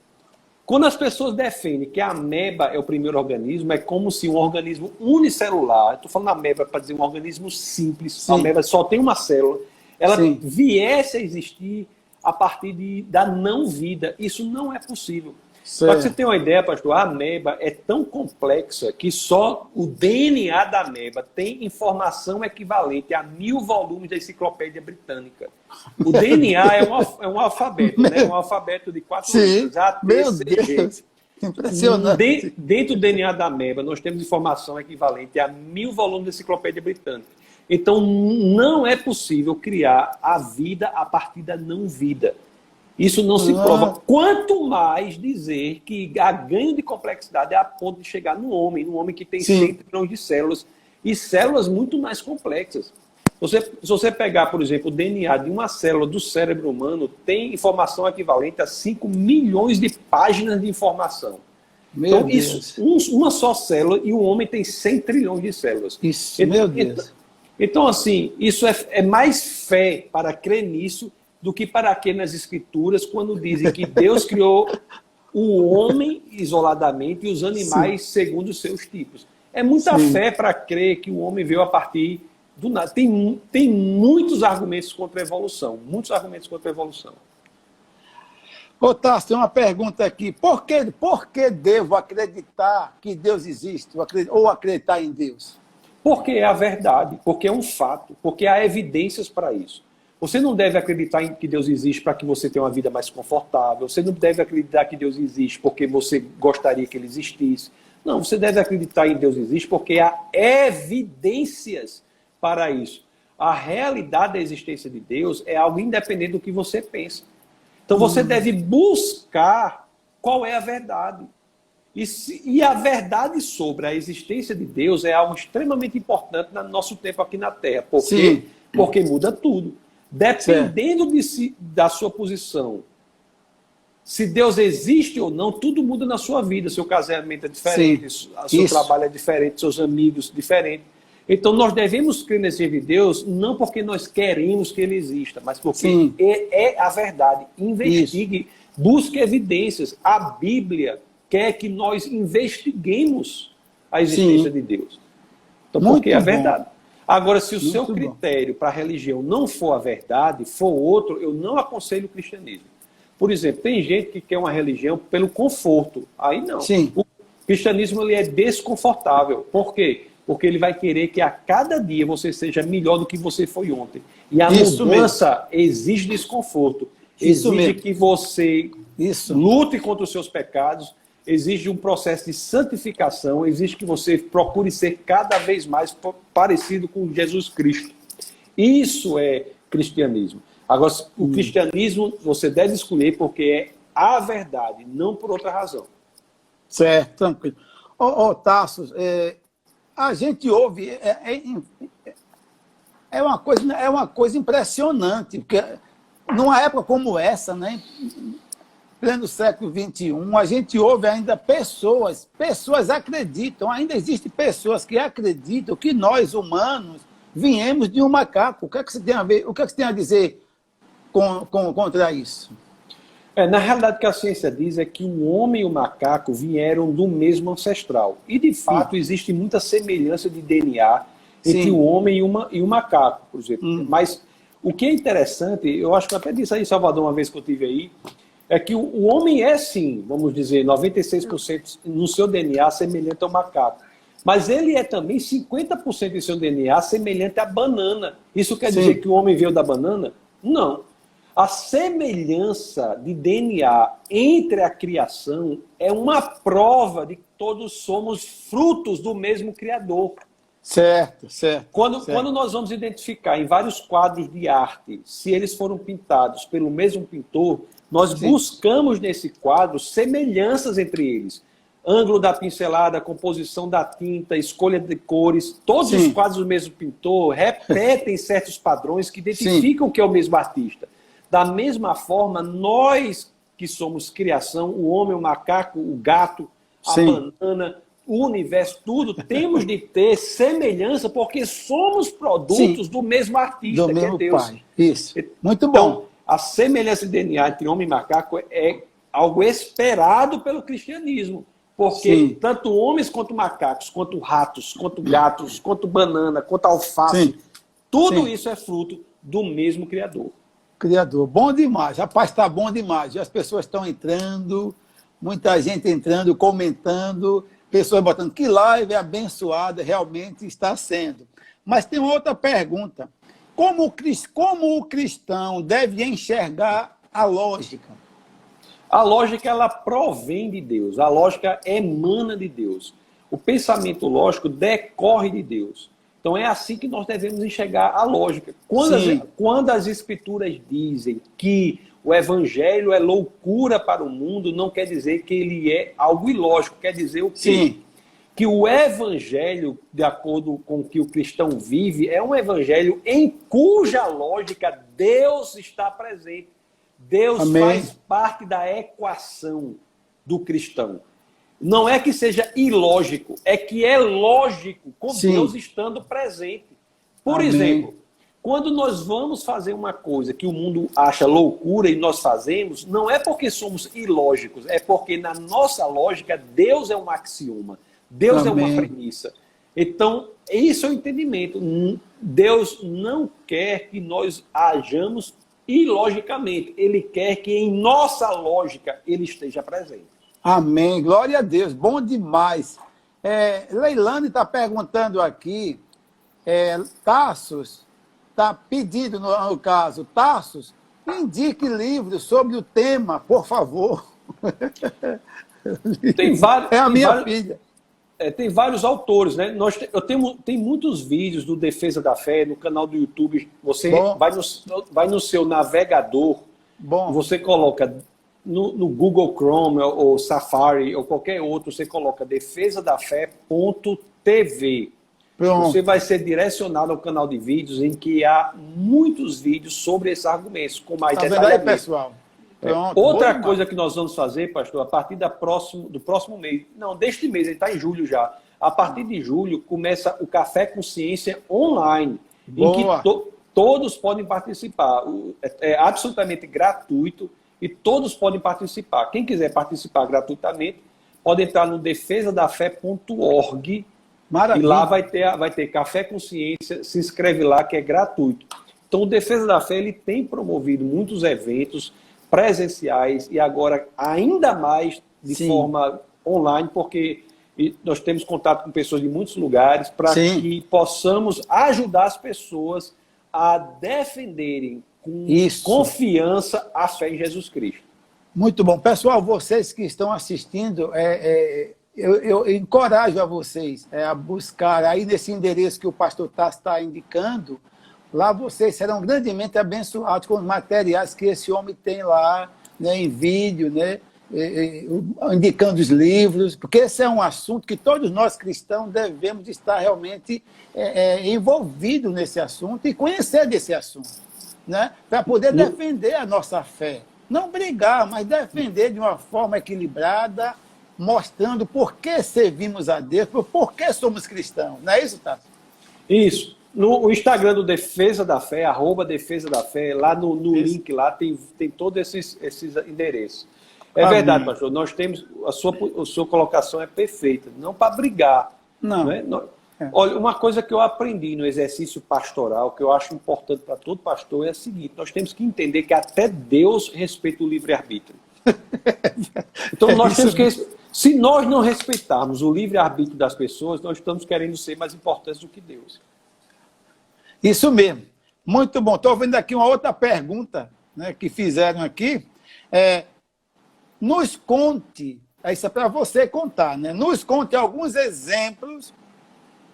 Quando as pessoas defendem que a ameba é o primeiro organismo, é como se um organismo unicelular, estou falando ameba para dizer um organismo simples, Sim. a ameba só tem uma célula, ela Sim. viesse a existir a partir da não-vida. Isso não é possível. Certo. Para você ter uma ideia, pastor, a ameba é tão complexa que só o DNA da ameba tem informação equivalente a 1000 volumes da Enciclopédia Britânica. O DNA é um alfabeto, né? Um alfabeto de 4 letras. A, T, Meu C, Deus, G. impressionante. Dentro do DNA da ameba, nós temos informação equivalente a 1000 volumes da Enciclopédia Britânica. Então, não é possível criar a vida a partir da não-vida. Isso não se prova. Quanto mais dizer que a ganho de complexidade é a ponto de chegar no homem que tem 100 trilhões de células, e células muito mais complexas. Se você pegar, por exemplo, o DNA de uma célula do cérebro humano, tem informação equivalente a 5 milhões de páginas de informação. Então, uma só célula, e o homem tem 100 trilhões de células. Isso, meu Deus. Então, assim, isso é mais fé para crer nisso do que para crer nas Escrituras, quando dizem que Deus criou o homem isoladamente e os animais segundo os seus tipos. É muita fé para crer que o homem veio a partir do nada. Tem muitos argumentos contra a evolução. Muitos argumentos contra a evolução. Ô, Tarso, tem uma pergunta aqui. Por que devo acreditar que Deus existe ou acreditar em Deus? Porque é a verdade, porque é um fato, porque há evidências para isso. Você não deve acreditar em que Deus existe para que você tenha uma vida mais confortável. Você não deve acreditar que Deus existe porque você gostaria que ele existisse. Não, você deve acreditar em Deus existe porque há evidências para isso. A realidade da existência de Deus é algo independente do que você pensa. Então você deve buscar qual é a verdade. E a verdade sobre a existência de Deus é algo extremamente importante no nosso tempo aqui na Terra. Por quê? Porque muda tudo. Dependendo da sua posição, se Deus existe ou não, tudo muda na sua vida. Seu casamento é diferente, seu trabalho é diferente, seus amigos diferentes. Então nós devemos crer nesse de Deus, não porque nós queremos que ele exista, mas porque é a verdade. Investigue, busque evidências. A Bíblia quer que nós investiguemos a existência de Deus. Então, porque é a verdade. Agora, se o seu critério para a religião não for a verdade, for outro, eu não aconselho o cristianismo. Por exemplo, tem gente que quer uma religião pelo conforto. Aí não. O cristianismo ele é desconfortável. Por quê? Porque ele vai querer que a cada dia você seja melhor do que você foi ontem. E a mudança exige desconforto. Exige que você lute contra os seus pecados, exige um processo de santificação, exige que você procure ser cada vez mais parecido com Jesus Cristo. Isso é cristianismo. Agora, o cristianismo você deve escolher porque é a verdade, não por outra razão. Certo, tranquilo. Tarso, a gente ouve... É uma coisa impressionante, porque numa época como essa, né? Pleno século XXI, a gente ouve ainda pessoas acreditam, ainda existem pessoas que acreditam que nós, humanos, viemos de um macaco. O que é que você tem a ver? O que é que você tem a dizer contra isso? Na realidade, o que a ciência diz é que o homem e o macaco vieram do mesmo ancestral. E, de fato, existe muita semelhança de DNA entre o homem e o macaco, por exemplo. Mas o que é interessante, eu acho que eu até disse aí em Salvador uma vez que eu estive aí, é que o homem é, sim, vamos dizer, 96% no seu DNA semelhante ao macaco. Mas ele é também 50% do seu DNA semelhante à banana. Isso quer dizer que o homem veio da banana? Não. A semelhança de DNA entre a criação é uma prova de que todos somos frutos do mesmo Criador. Certo. Quando nós vamos identificar em vários quadros de arte, se eles foram pintados pelo mesmo pintor, nós buscamos nesse quadro semelhanças entre eles. Ângulo da pincelada, composição da tinta, escolha de cores, todos os quadros do mesmo pintor repetem certos padrões que identificam que é o mesmo artista. Da mesma forma, nós que somos criação, o homem, o macaco, o gato, a banana, o universo, tudo, temos de ter semelhança, porque somos produtos do mesmo artista, do mesmo que é Deus. Pai. Isso. Muito bom. Então, a semelhança de DNA entre homem e macaco é algo esperado pelo cristianismo. Porque tanto homens quanto macacos, quanto ratos, quanto gatos, quanto banana, quanto alface, tudo isso é fruto do mesmo Criador. Criador. Bom demais. Rapaz, está bom demais. As pessoas estão entrando, muita gente entrando, comentando, pessoas botando que live abençoada realmente está sendo. Mas tem uma outra pergunta. Como o cristão deve enxergar a lógica? A lógica, ela provém de Deus. A lógica emana de Deus. O pensamento lógico decorre de Deus. Então é assim que nós devemos enxergar a lógica. Quando as escrituras dizem que o evangelho é loucura para o mundo, não quer dizer que ele é algo ilógico. Quer dizer o quê? Que o evangelho, de acordo com o que o cristão vive, é um evangelho em cuja lógica Deus está presente. Deus faz parte da equação do cristão. Não é que seja ilógico, é que é lógico com Deus estando presente. Por exemplo, quando nós vamos fazer uma coisa que o mundo acha loucura e nós fazemos, não é porque somos ilógicos, é porque na nossa lógica Deus é um axioma, Deus é uma premissa. Então, isso é o entendimento. Deus não quer que nós hajamos ilogicamente. Ele quer que em nossa lógica ele esteja presente. Amém. Glória a Deus. Bom demais. Leilane está perguntando aqui, Tassos está pedindo, no caso, Tassos, indique livros sobre o tema, por favor. Tem vários, é a minha filha. Tem vários autores, né? Tem muitos vídeos do Defesa da Fé no canal do YouTube. Você vai no seu navegador, você coloca no Google Chrome ou Safari ou qualquer outro, você coloca defesadafé.tv. Você vai ser direcionado ao canal de vídeos em que há muitos vídeos sobre esses argumentos, com mais detalhamento. Pessoal? Pronto, outra coisa que nós vamos fazer, pastor, a partir do próximo mês, não, deste mês, ele está em julho já, a partir de julho começa o Café Consciência online, em que todos podem participar. É absolutamente gratuito e todos podem participar. Quem quiser participar gratuitamente, pode entrar no defesadafé.org. Maravilha. E lá vai ter Café Consciência, se inscreve lá que é gratuito. Então o Defesa da Fé ele tem promovido muitos eventos presenciais e agora ainda mais de forma online, porque nós temos contato com pessoas de muitos lugares para que possamos ajudar as pessoas a defenderem com confiança a fé em Jesus Cristo. Muito bom. Pessoal, vocês que estão assistindo, eu encorajo a vocês a buscar aí nesse endereço que o pastor Tassos está indicando. Lá vocês serão grandemente abençoados com os materiais que esse homem tem lá, né, em vídeo, né, indicando os livros, porque esse é um assunto que todos nós cristãos devemos estar realmente envolvidos nesse assunto e conhecer desse assunto, né, para poder defender a nossa fé. Não brigar, mas defender de uma forma equilibrada, mostrando por que servimos a Deus, por que somos cristãos. Não é isso, Tassos? Isso. No Instagram do Defesa da Fé, @Defesa da Fé, lá no link lá tem todos esses endereços. É verdade, pastor, nós temos, a sua colocação é perfeita, não para brigar. Não. Né? Olha, uma coisa que eu aprendi no exercício pastoral, que eu acho importante para todo pastor, é a seguinte: nós temos que entender que até Deus respeita o livre-arbítrio. Então nós temos que... Se nós não respeitarmos o livre-arbítrio das pessoas, nós estamos querendo ser mais importantes do que Deus. Isso mesmo. Muito bom. Estou vendo aqui uma outra pergunta, né, que fizeram aqui. Nos conte, isso é para você contar, né? Nos conte alguns exemplos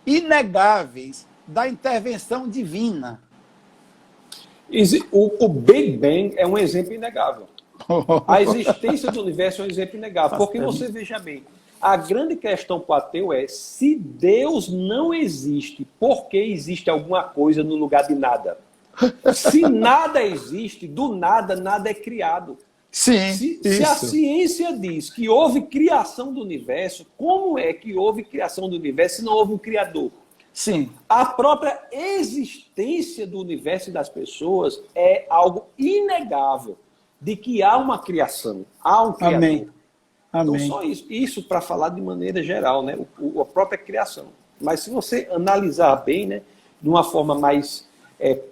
inegáveis da intervenção divina. O Big Bang é um exemplo inegável. A existência do universo é um exemplo inegável. Porque você veja bem, a grande questão para o ateu é: se Deus não existe, por que existe alguma coisa no lugar de nada? Se nada existe, do nada, nada é criado. Sim, Se a isso. ciência diz que houve criação do universo, como é que houve criação do universo se não houve um criador? Sim, A própria existência do universo e das pessoas é algo inegável de que há uma criação, há um criador. amém. Então, Amém. só isso para falar de maneira geral, né? A própria criação. Mas se você analisar bem, né, de uma forma mais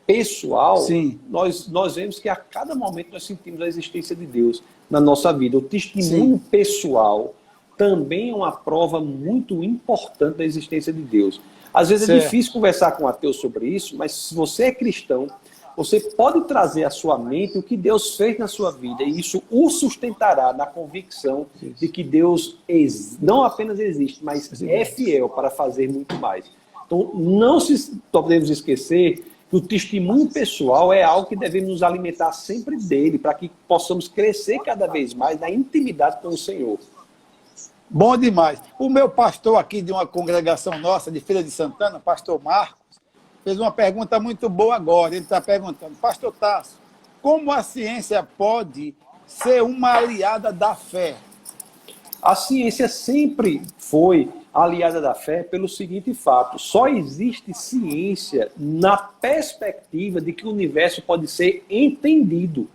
pessoal, Sim. nós vemos que a cada momento nós sentimos a existência de Deus na nossa vida. O testemunho pessoal também é uma prova muito importante da existência de Deus. Às vezes é difícil conversar com ateus sobre isso, mas se você é cristão, você pode trazer à sua mente o que Deus fez na sua vida, e isso o sustentará na convicção de que Deus não apenas existe, mas é fiel para fazer muito mais. Então, não podemos esquecer que o testemunho pessoal é algo que devemos nos alimentar sempre dele, para que possamos crescer cada vez mais na intimidade com o Senhor. Bom demais. O meu pastor aqui de uma congregação nossa, de Feira de Santana, pastor Marcos, fez uma pergunta muito boa agora. Ele está perguntando, pastor Tasso, como a ciência pode ser uma aliada da fé? A ciência sempre foi aliada da fé pelo seguinte fato: só existe ciência na perspectiva de que o universo pode ser entendido.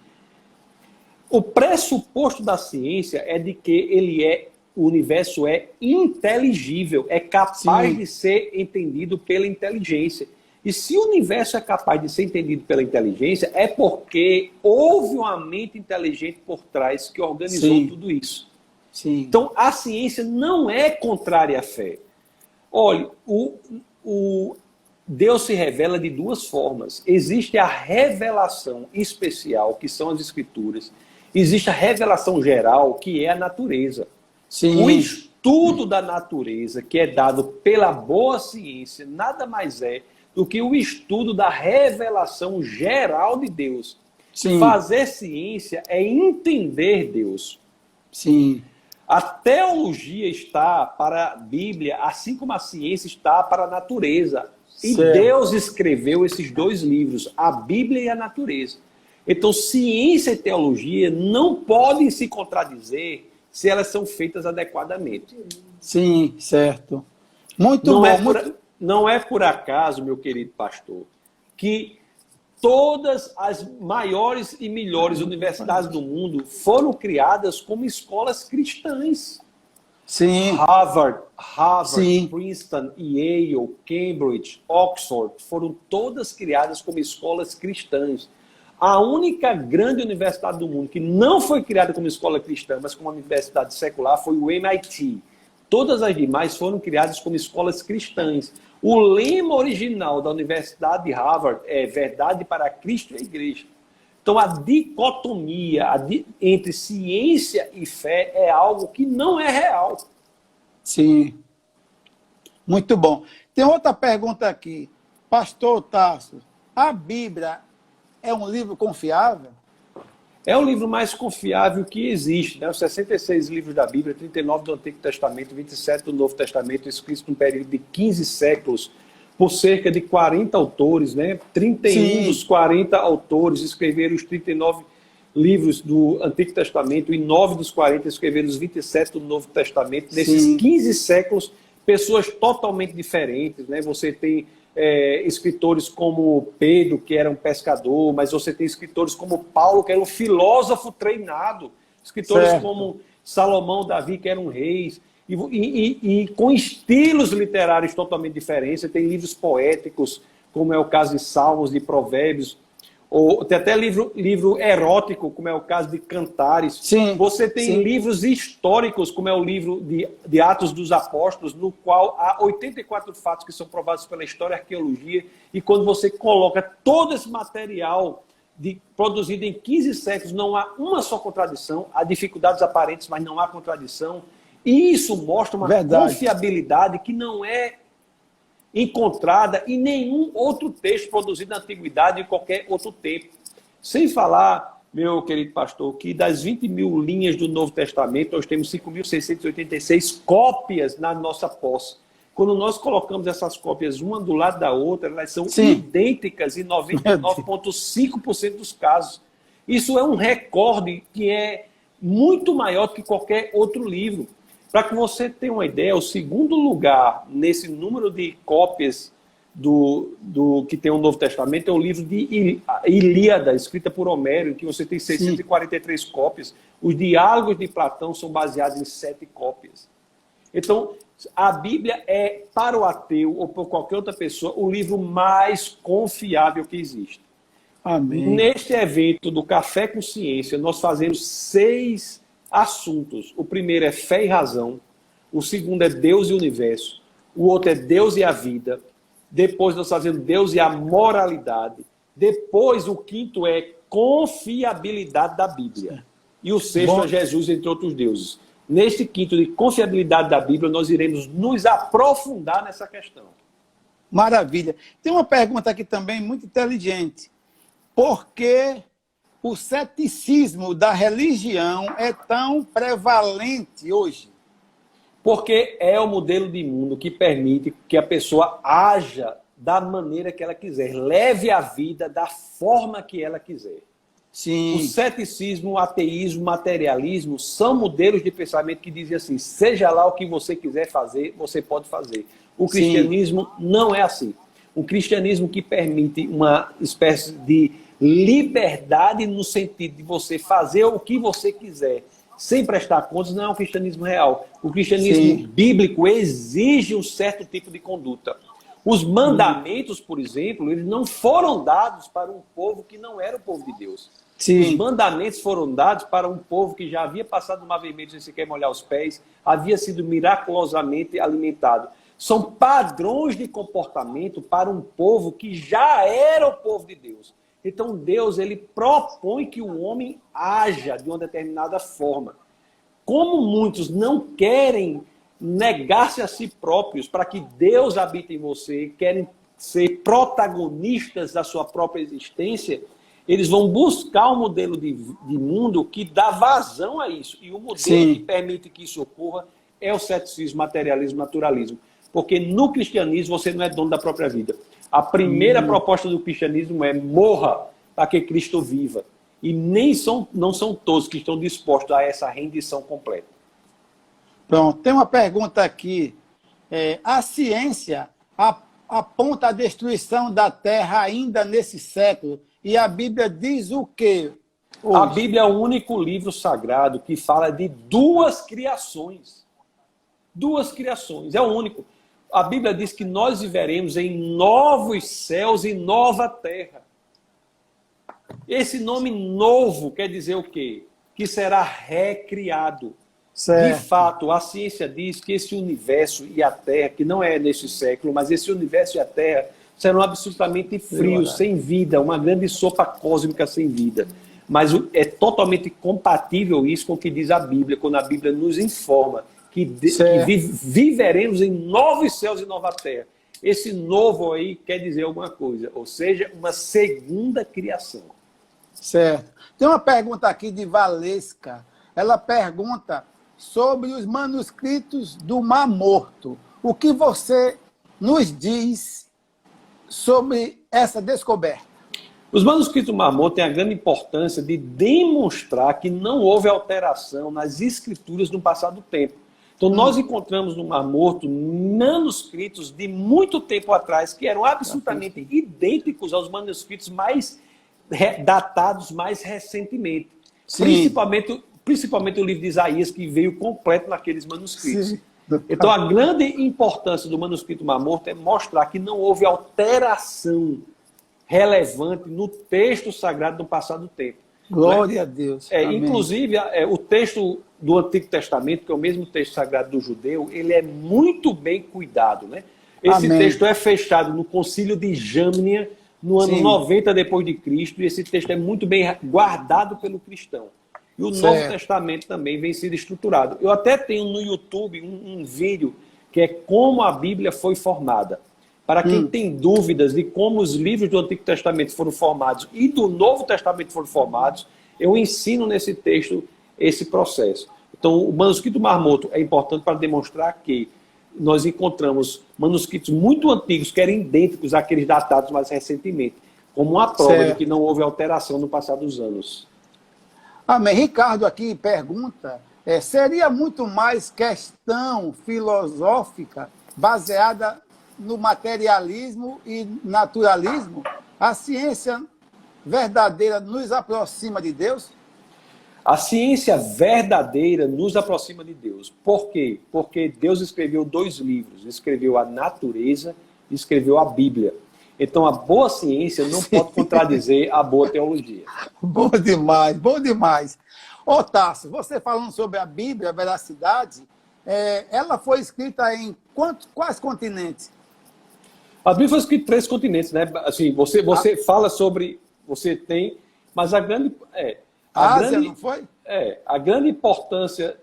O pressuposto da ciência é de que o universo é inteligível, é capaz de ser entendido pela inteligência. E se o universo é capaz de ser entendido pela inteligência, é porque houve uma mente inteligente por trás que organizou tudo isso. Sim. Então, a ciência não é contrária à fé. Olha, Deus se revela de duas formas. Existe a revelação especial, que são as Escrituras. Existe a revelação geral, que é a natureza. Sim. O estudo da natureza, que é dado pela boa ciência, nada mais é do que o estudo da revelação geral de Deus. Sim. Fazer ciência é entender Deus. Sim. A teologia está para a Bíblia, assim como a ciência está para a natureza. E Deus escreveu esses dois livros, a Bíblia e a natureza. Então, ciência e teologia não podem se contradizer se elas são feitas adequadamente. Sim, certo. Muito bom. Não é por acaso, meu querido pastor, que todas as maiores e melhores universidades do mundo foram criadas como escolas cristãs. Sim. Harvard, Sim. Princeton, Yale, Cambridge, Oxford, foram todas criadas como escolas cristãs. A única grande universidade do mundo que não foi criada como escola cristã, mas como uma universidade secular, foi o MIT. Todas as demais foram criadas como escolas cristãs. O lema original da Universidade de Harvard é verdade para Cristo e a Igreja. Então, a dicotomia entre ciência e fé é algo que não é real. Sim. Muito bom. Tem outra pergunta aqui. Pastor Tasso, a Bíblia é um livro confiável? É o livro mais confiável que existe, né? Os 66 livros da Bíblia, 39 do Antigo Testamento, 27 do Novo Testamento, escritos num período de 15 séculos, por cerca de 40 autores, né? 31 dos 40 autores escreveram os 39 livros do Antigo Testamento e 9 dos 40 escreveram os 27 do Novo Testamento. Nesses 15 séculos, pessoas totalmente diferentes, né? Você tem escritores como Pedro, que era um pescador, mas você tem escritores como Paulo, que era um filósofo treinado, escritores como Salomão, Davi, que eram reis, e com estilos literários totalmente diferentes. Você tem livros poéticos, como é o caso de Salmos, de Provérbios, ou tem até livro erótico, como é o caso de Cantares. Sim, você tem livros históricos, como é o livro de Atos dos Apóstolos, no qual há 84 fatos que são provados pela história e arqueologia, e quando você coloca todo esse material produzido em 15 séculos, não há uma só contradição, há dificuldades aparentes, mas não há contradição, e isso mostra uma confiabilidade que não é encontrada em nenhum outro texto produzido na Antiguidade em qualquer outro tempo. Sem falar, meu querido pastor, que das 20 mil linhas do Novo Testamento, nós temos 5.686 cópias na nossa posse. Quando nós colocamos essas cópias uma do lado da outra, elas são idênticas em 99,5% dos casos. Isso é um recorde que é muito maior do que qualquer outro livro. Para que você tenha uma ideia, o segundo lugar nesse número de cópias do que tem o Novo Testamento é o livro de Ilíada, escrita por Homero, em que você tem 643 cópias. Os diálogos de Platão são baseados em 7 cópias. Então, a Bíblia é, para o ateu ou para qualquer outra pessoa, o livro mais confiável que existe. Amém. Neste evento do Café com Ciência, nós fazemos 6 assuntos. O primeiro é fé e razão. O segundo é Deus e o universo. O outro é Deus e a vida. Depois nós fazemos Deus e a moralidade. Depois o quinto é confiabilidade da Bíblia. E o sexto é Jesus entre outros deuses. Neste quinto de confiabilidade da Bíblia, nós iremos nos aprofundar nessa questão. Maravilha. Tem uma pergunta aqui também muito inteligente. Por que o ceticismo da religião é tão prevalente hoje? Porque é o modelo de mundo que permite que a pessoa haja da maneira que ela quiser, leve a vida da forma que ela quiser. Sim. O ceticismo, o ateísmo, o materialismo são modelos de pensamento que dizem assim, seja lá o que você quiser fazer, você pode fazer. O cristianismo não é assim. O cristianismo que permite uma espécie de liberdade no sentido de você fazer o que você quiser, sem prestar contas, não é um cristianismo real. O cristianismo bíblico exige um certo tipo de conduta. Os mandamentos, por exemplo, eles não foram dados para um povo que não era o povo de Deus. Os mandamentos foram dados para um povo que já havia passado no mar vermelho sem sequer molhar os pés, havia sido miraculosamente alimentado. São padrões de comportamento para um povo que já era o povo de Deus. Então Deus, ele propõe que o homem haja de uma determinada forma. Como muitos não querem negar-se a si próprios para que Deus habite em você, querem ser protagonistas da sua própria existência, eles vão buscar um modelo de mundo que dá vazão a isso. E o modelo que permite que isso ocorra é o ceticismo, materialismo, naturalismo. Porque no cristianismo você não é dono da própria vida. A primeira proposta do cristianismo é morra para que Cristo viva. E não são todos que estão dispostos a essa rendição completa. Pronto, tem uma pergunta aqui. A ciência aponta a destruição da Terra ainda nesse século, e a Bíblia diz o quê? Hoje? A Bíblia é o único livro sagrado que fala de 2 criações. 2 criações, é o único. A Bíblia diz que nós viveremos em novos céus e nova terra. Esse nome novo quer dizer o quê? Que será recriado. Certo. De fato, a ciência diz que esse universo e a Terra, que não é neste século, mas esse universo e a Terra serão absolutamente frios, sem vida, uma grande sopa cósmica sem vida. Mas é totalmente compatível isso com o que diz a Bíblia, quando a Bíblia nos informa que viveremos em novos céus e nova terra. Esse novo aí quer dizer alguma coisa, ou seja, uma segunda criação. Certo. Tem uma pergunta aqui de Valesca. Ela pergunta sobre os manuscritos do Mar Morto. O que você nos diz sobre essa descoberta? Os manuscritos do Mar Morto têm a grande importância de demonstrar que não houve alteração nas escrituras no passado do tempo. Então, nós encontramos no Mar Morto manuscritos de muito tempo atrás que eram absolutamente idênticos aos manuscritos mais datados mais recentemente. Principalmente o livro de Isaías, que veio completo naqueles manuscritos. Então, a grande importância do manuscrito Mar Morto é mostrar que não houve alteração relevante no texto sagrado do passado do tempo. Glória a Deus. Inclusive, o texto do Antigo Testamento, que é o mesmo texto sagrado do judeu, ele é muito bem cuidado. Né? Esse texto é fechado no Concílio de Jâmnia, no ano 90 depois de Cristo, e esse texto é muito bem guardado pelo cristão. E o Novo Testamento também vem sendo estruturado. Eu até tenho no YouTube um vídeo que é como a Bíblia foi formada. Para quem tem dúvidas de como os livros do Antigo Testamento foram formados e do Novo Testamento foram formados, eu ensino nesse texto esse processo. Então, o manuscrito Mar Morto é importante para demonstrar que nós encontramos manuscritos muito antigos que eram idênticos àqueles datados mais recentemente, como uma prova de que não houve alteração no passar dos anos. Amém. Ricardo aqui pergunta, seria muito mais questão filosófica baseada no materialismo e naturalismo? A ciência verdadeira nos aproxima de Deus? A ciência verdadeira nos aproxima de Deus. Por quê? Porque Deus escreveu 2 livros. Escreveu a natureza e escreveu a Bíblia. Então, a boa ciência não pode contradizer a boa teologia. Bom demais, bom demais. Ô, Tasso, você falando sobre a Bíblia, a veracidade, ela foi escrita em quais continentes? A Bíblia foi escrita em 3 continentes, né? Assim, você fala sobre... Você tem... Mas a grande... A Ásia, não foi? A grande importância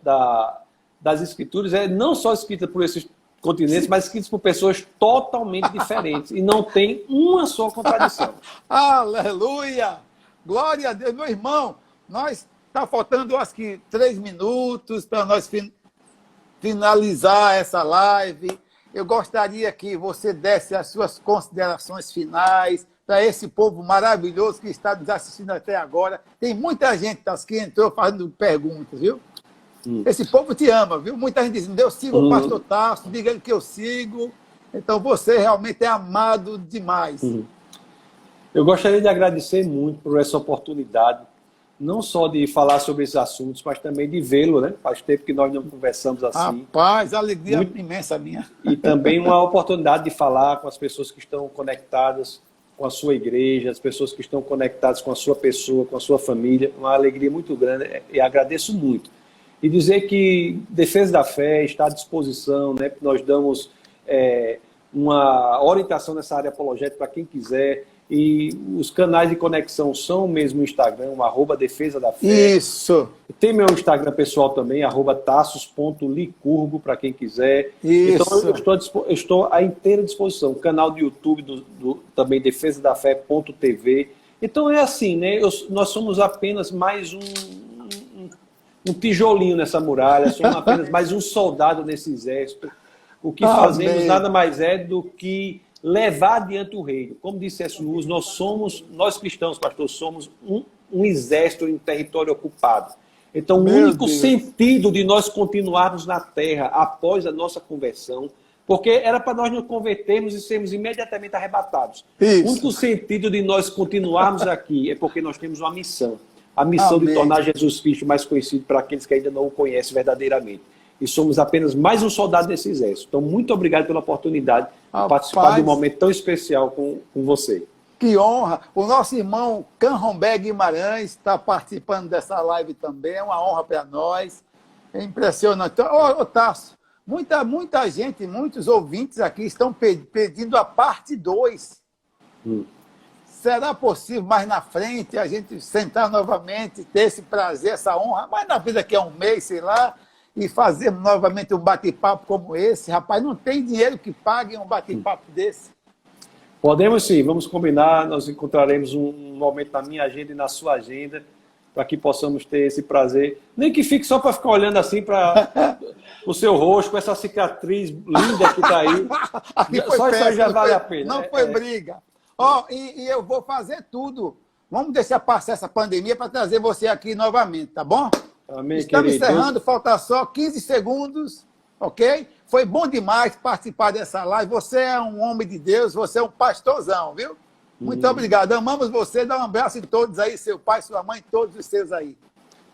das escrituras é não só escrita por esses continentes, mas escritas por pessoas totalmente diferentes. E não tem uma só contradição. Aleluia! Glória a Deus, meu irmão. Está faltando, acho que, 3 minutos para nós finalizar essa live. Eu gostaria que você desse as suas considerações finais para esse povo maravilhoso que está nos assistindo até agora. Tem muita gente que entrou fazendo perguntas, viu? Esse povo te ama, viu? Muita gente dizendo, eu sigo o pastor Tasso, diga ele que eu sigo. Então você realmente é amado demais. Eu gostaria de agradecer muito por essa oportunidade, não só de falar sobre esses assuntos, mas também de vê-lo, né? Faz tempo que nós não conversamos assim. Rapaz, alegria imensa minha. E também uma oportunidade de falar com as pessoas que estão conectadas com a sua igreja, as pessoas que estão conectadas com a sua pessoa, com a sua família. Uma alegria muito grande e agradeço muito. E dizer que Defesa da Fé está à disposição, né? Nós damos uma orientação nessa área apologética para quem quiser. E os canais de conexão são o mesmo Instagram, @Defesa da Fé. Isso. Tem meu Instagram pessoal também, @tassos.licurgo, para quem quiser. Isso. Então, eu estou à inteira disposição. O canal do YouTube também, defesadafé.tv. Então, é assim, né? Nós somos apenas mais um tijolinho nessa muralha, somos apenas mais um soldado nesse exército. O que fazemos nada mais é do que levar adiante o reino. Como disse S. Luz, nós cristãos, pastor, somos um exército em território ocupado. Então, o único sentido de nós continuarmos na terra após a nossa conversão, porque era para nós nos convertermos e sermos imediatamente arrebatados. Isso. O único sentido de nós continuarmos aqui é porque nós temos uma missão. A missão de tornar Jesus Cristo mais conhecido para aqueles que ainda não o conhecem verdadeiramente. E somos apenas mais um soldado desse exército. Então, muito obrigado pela oportunidade de participar de um momento tão especial com você. Que honra! O nosso irmão Canrombé Guimarães está participando dessa live também. É uma honra para nós. É impressionante. Ô, Tasso, muita gente, muitos ouvintes aqui estão pedindo a parte 2. Será possível mais na frente a gente sentar novamente, ter esse prazer, essa honra, mais na vida que é um mês, sei lá, e fazer novamente um bate-papo como esse? Rapaz, não tem dinheiro que pague um bate-papo desse. Podemos sim, vamos combinar, nós encontraremos um momento na minha agenda e na sua agenda, para que possamos ter esse prazer. Nem que fique só para ficar olhando assim para o seu rosto, com essa cicatriz linda que está aí. Só isso aí já vale a pena. Não foi briga. E eu vou fazer tudo. Vamos deixar passar essa pandemia para trazer você aqui novamente, tá bom? Amém, Estamos querido. encerrando, falta só 15 segundos, ok? Foi bom demais participar dessa live. Você é um homem de Deus, você é um pastorzão, viu? Muito obrigado. Amamos você. Dá um abraço em todos aí, seu pai, sua mãe, todos os seus aí.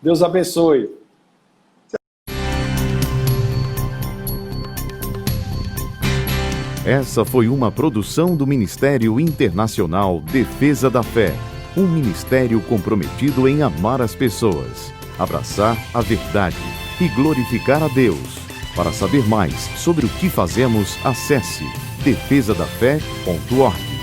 Deus abençoe. Essa foi uma produção do Ministério Internacional Defesa da Fé, um ministério comprometido em amar as pessoas, abraçar a verdade e glorificar a Deus. Para saber mais sobre o que fazemos, acesse defesadafé.org.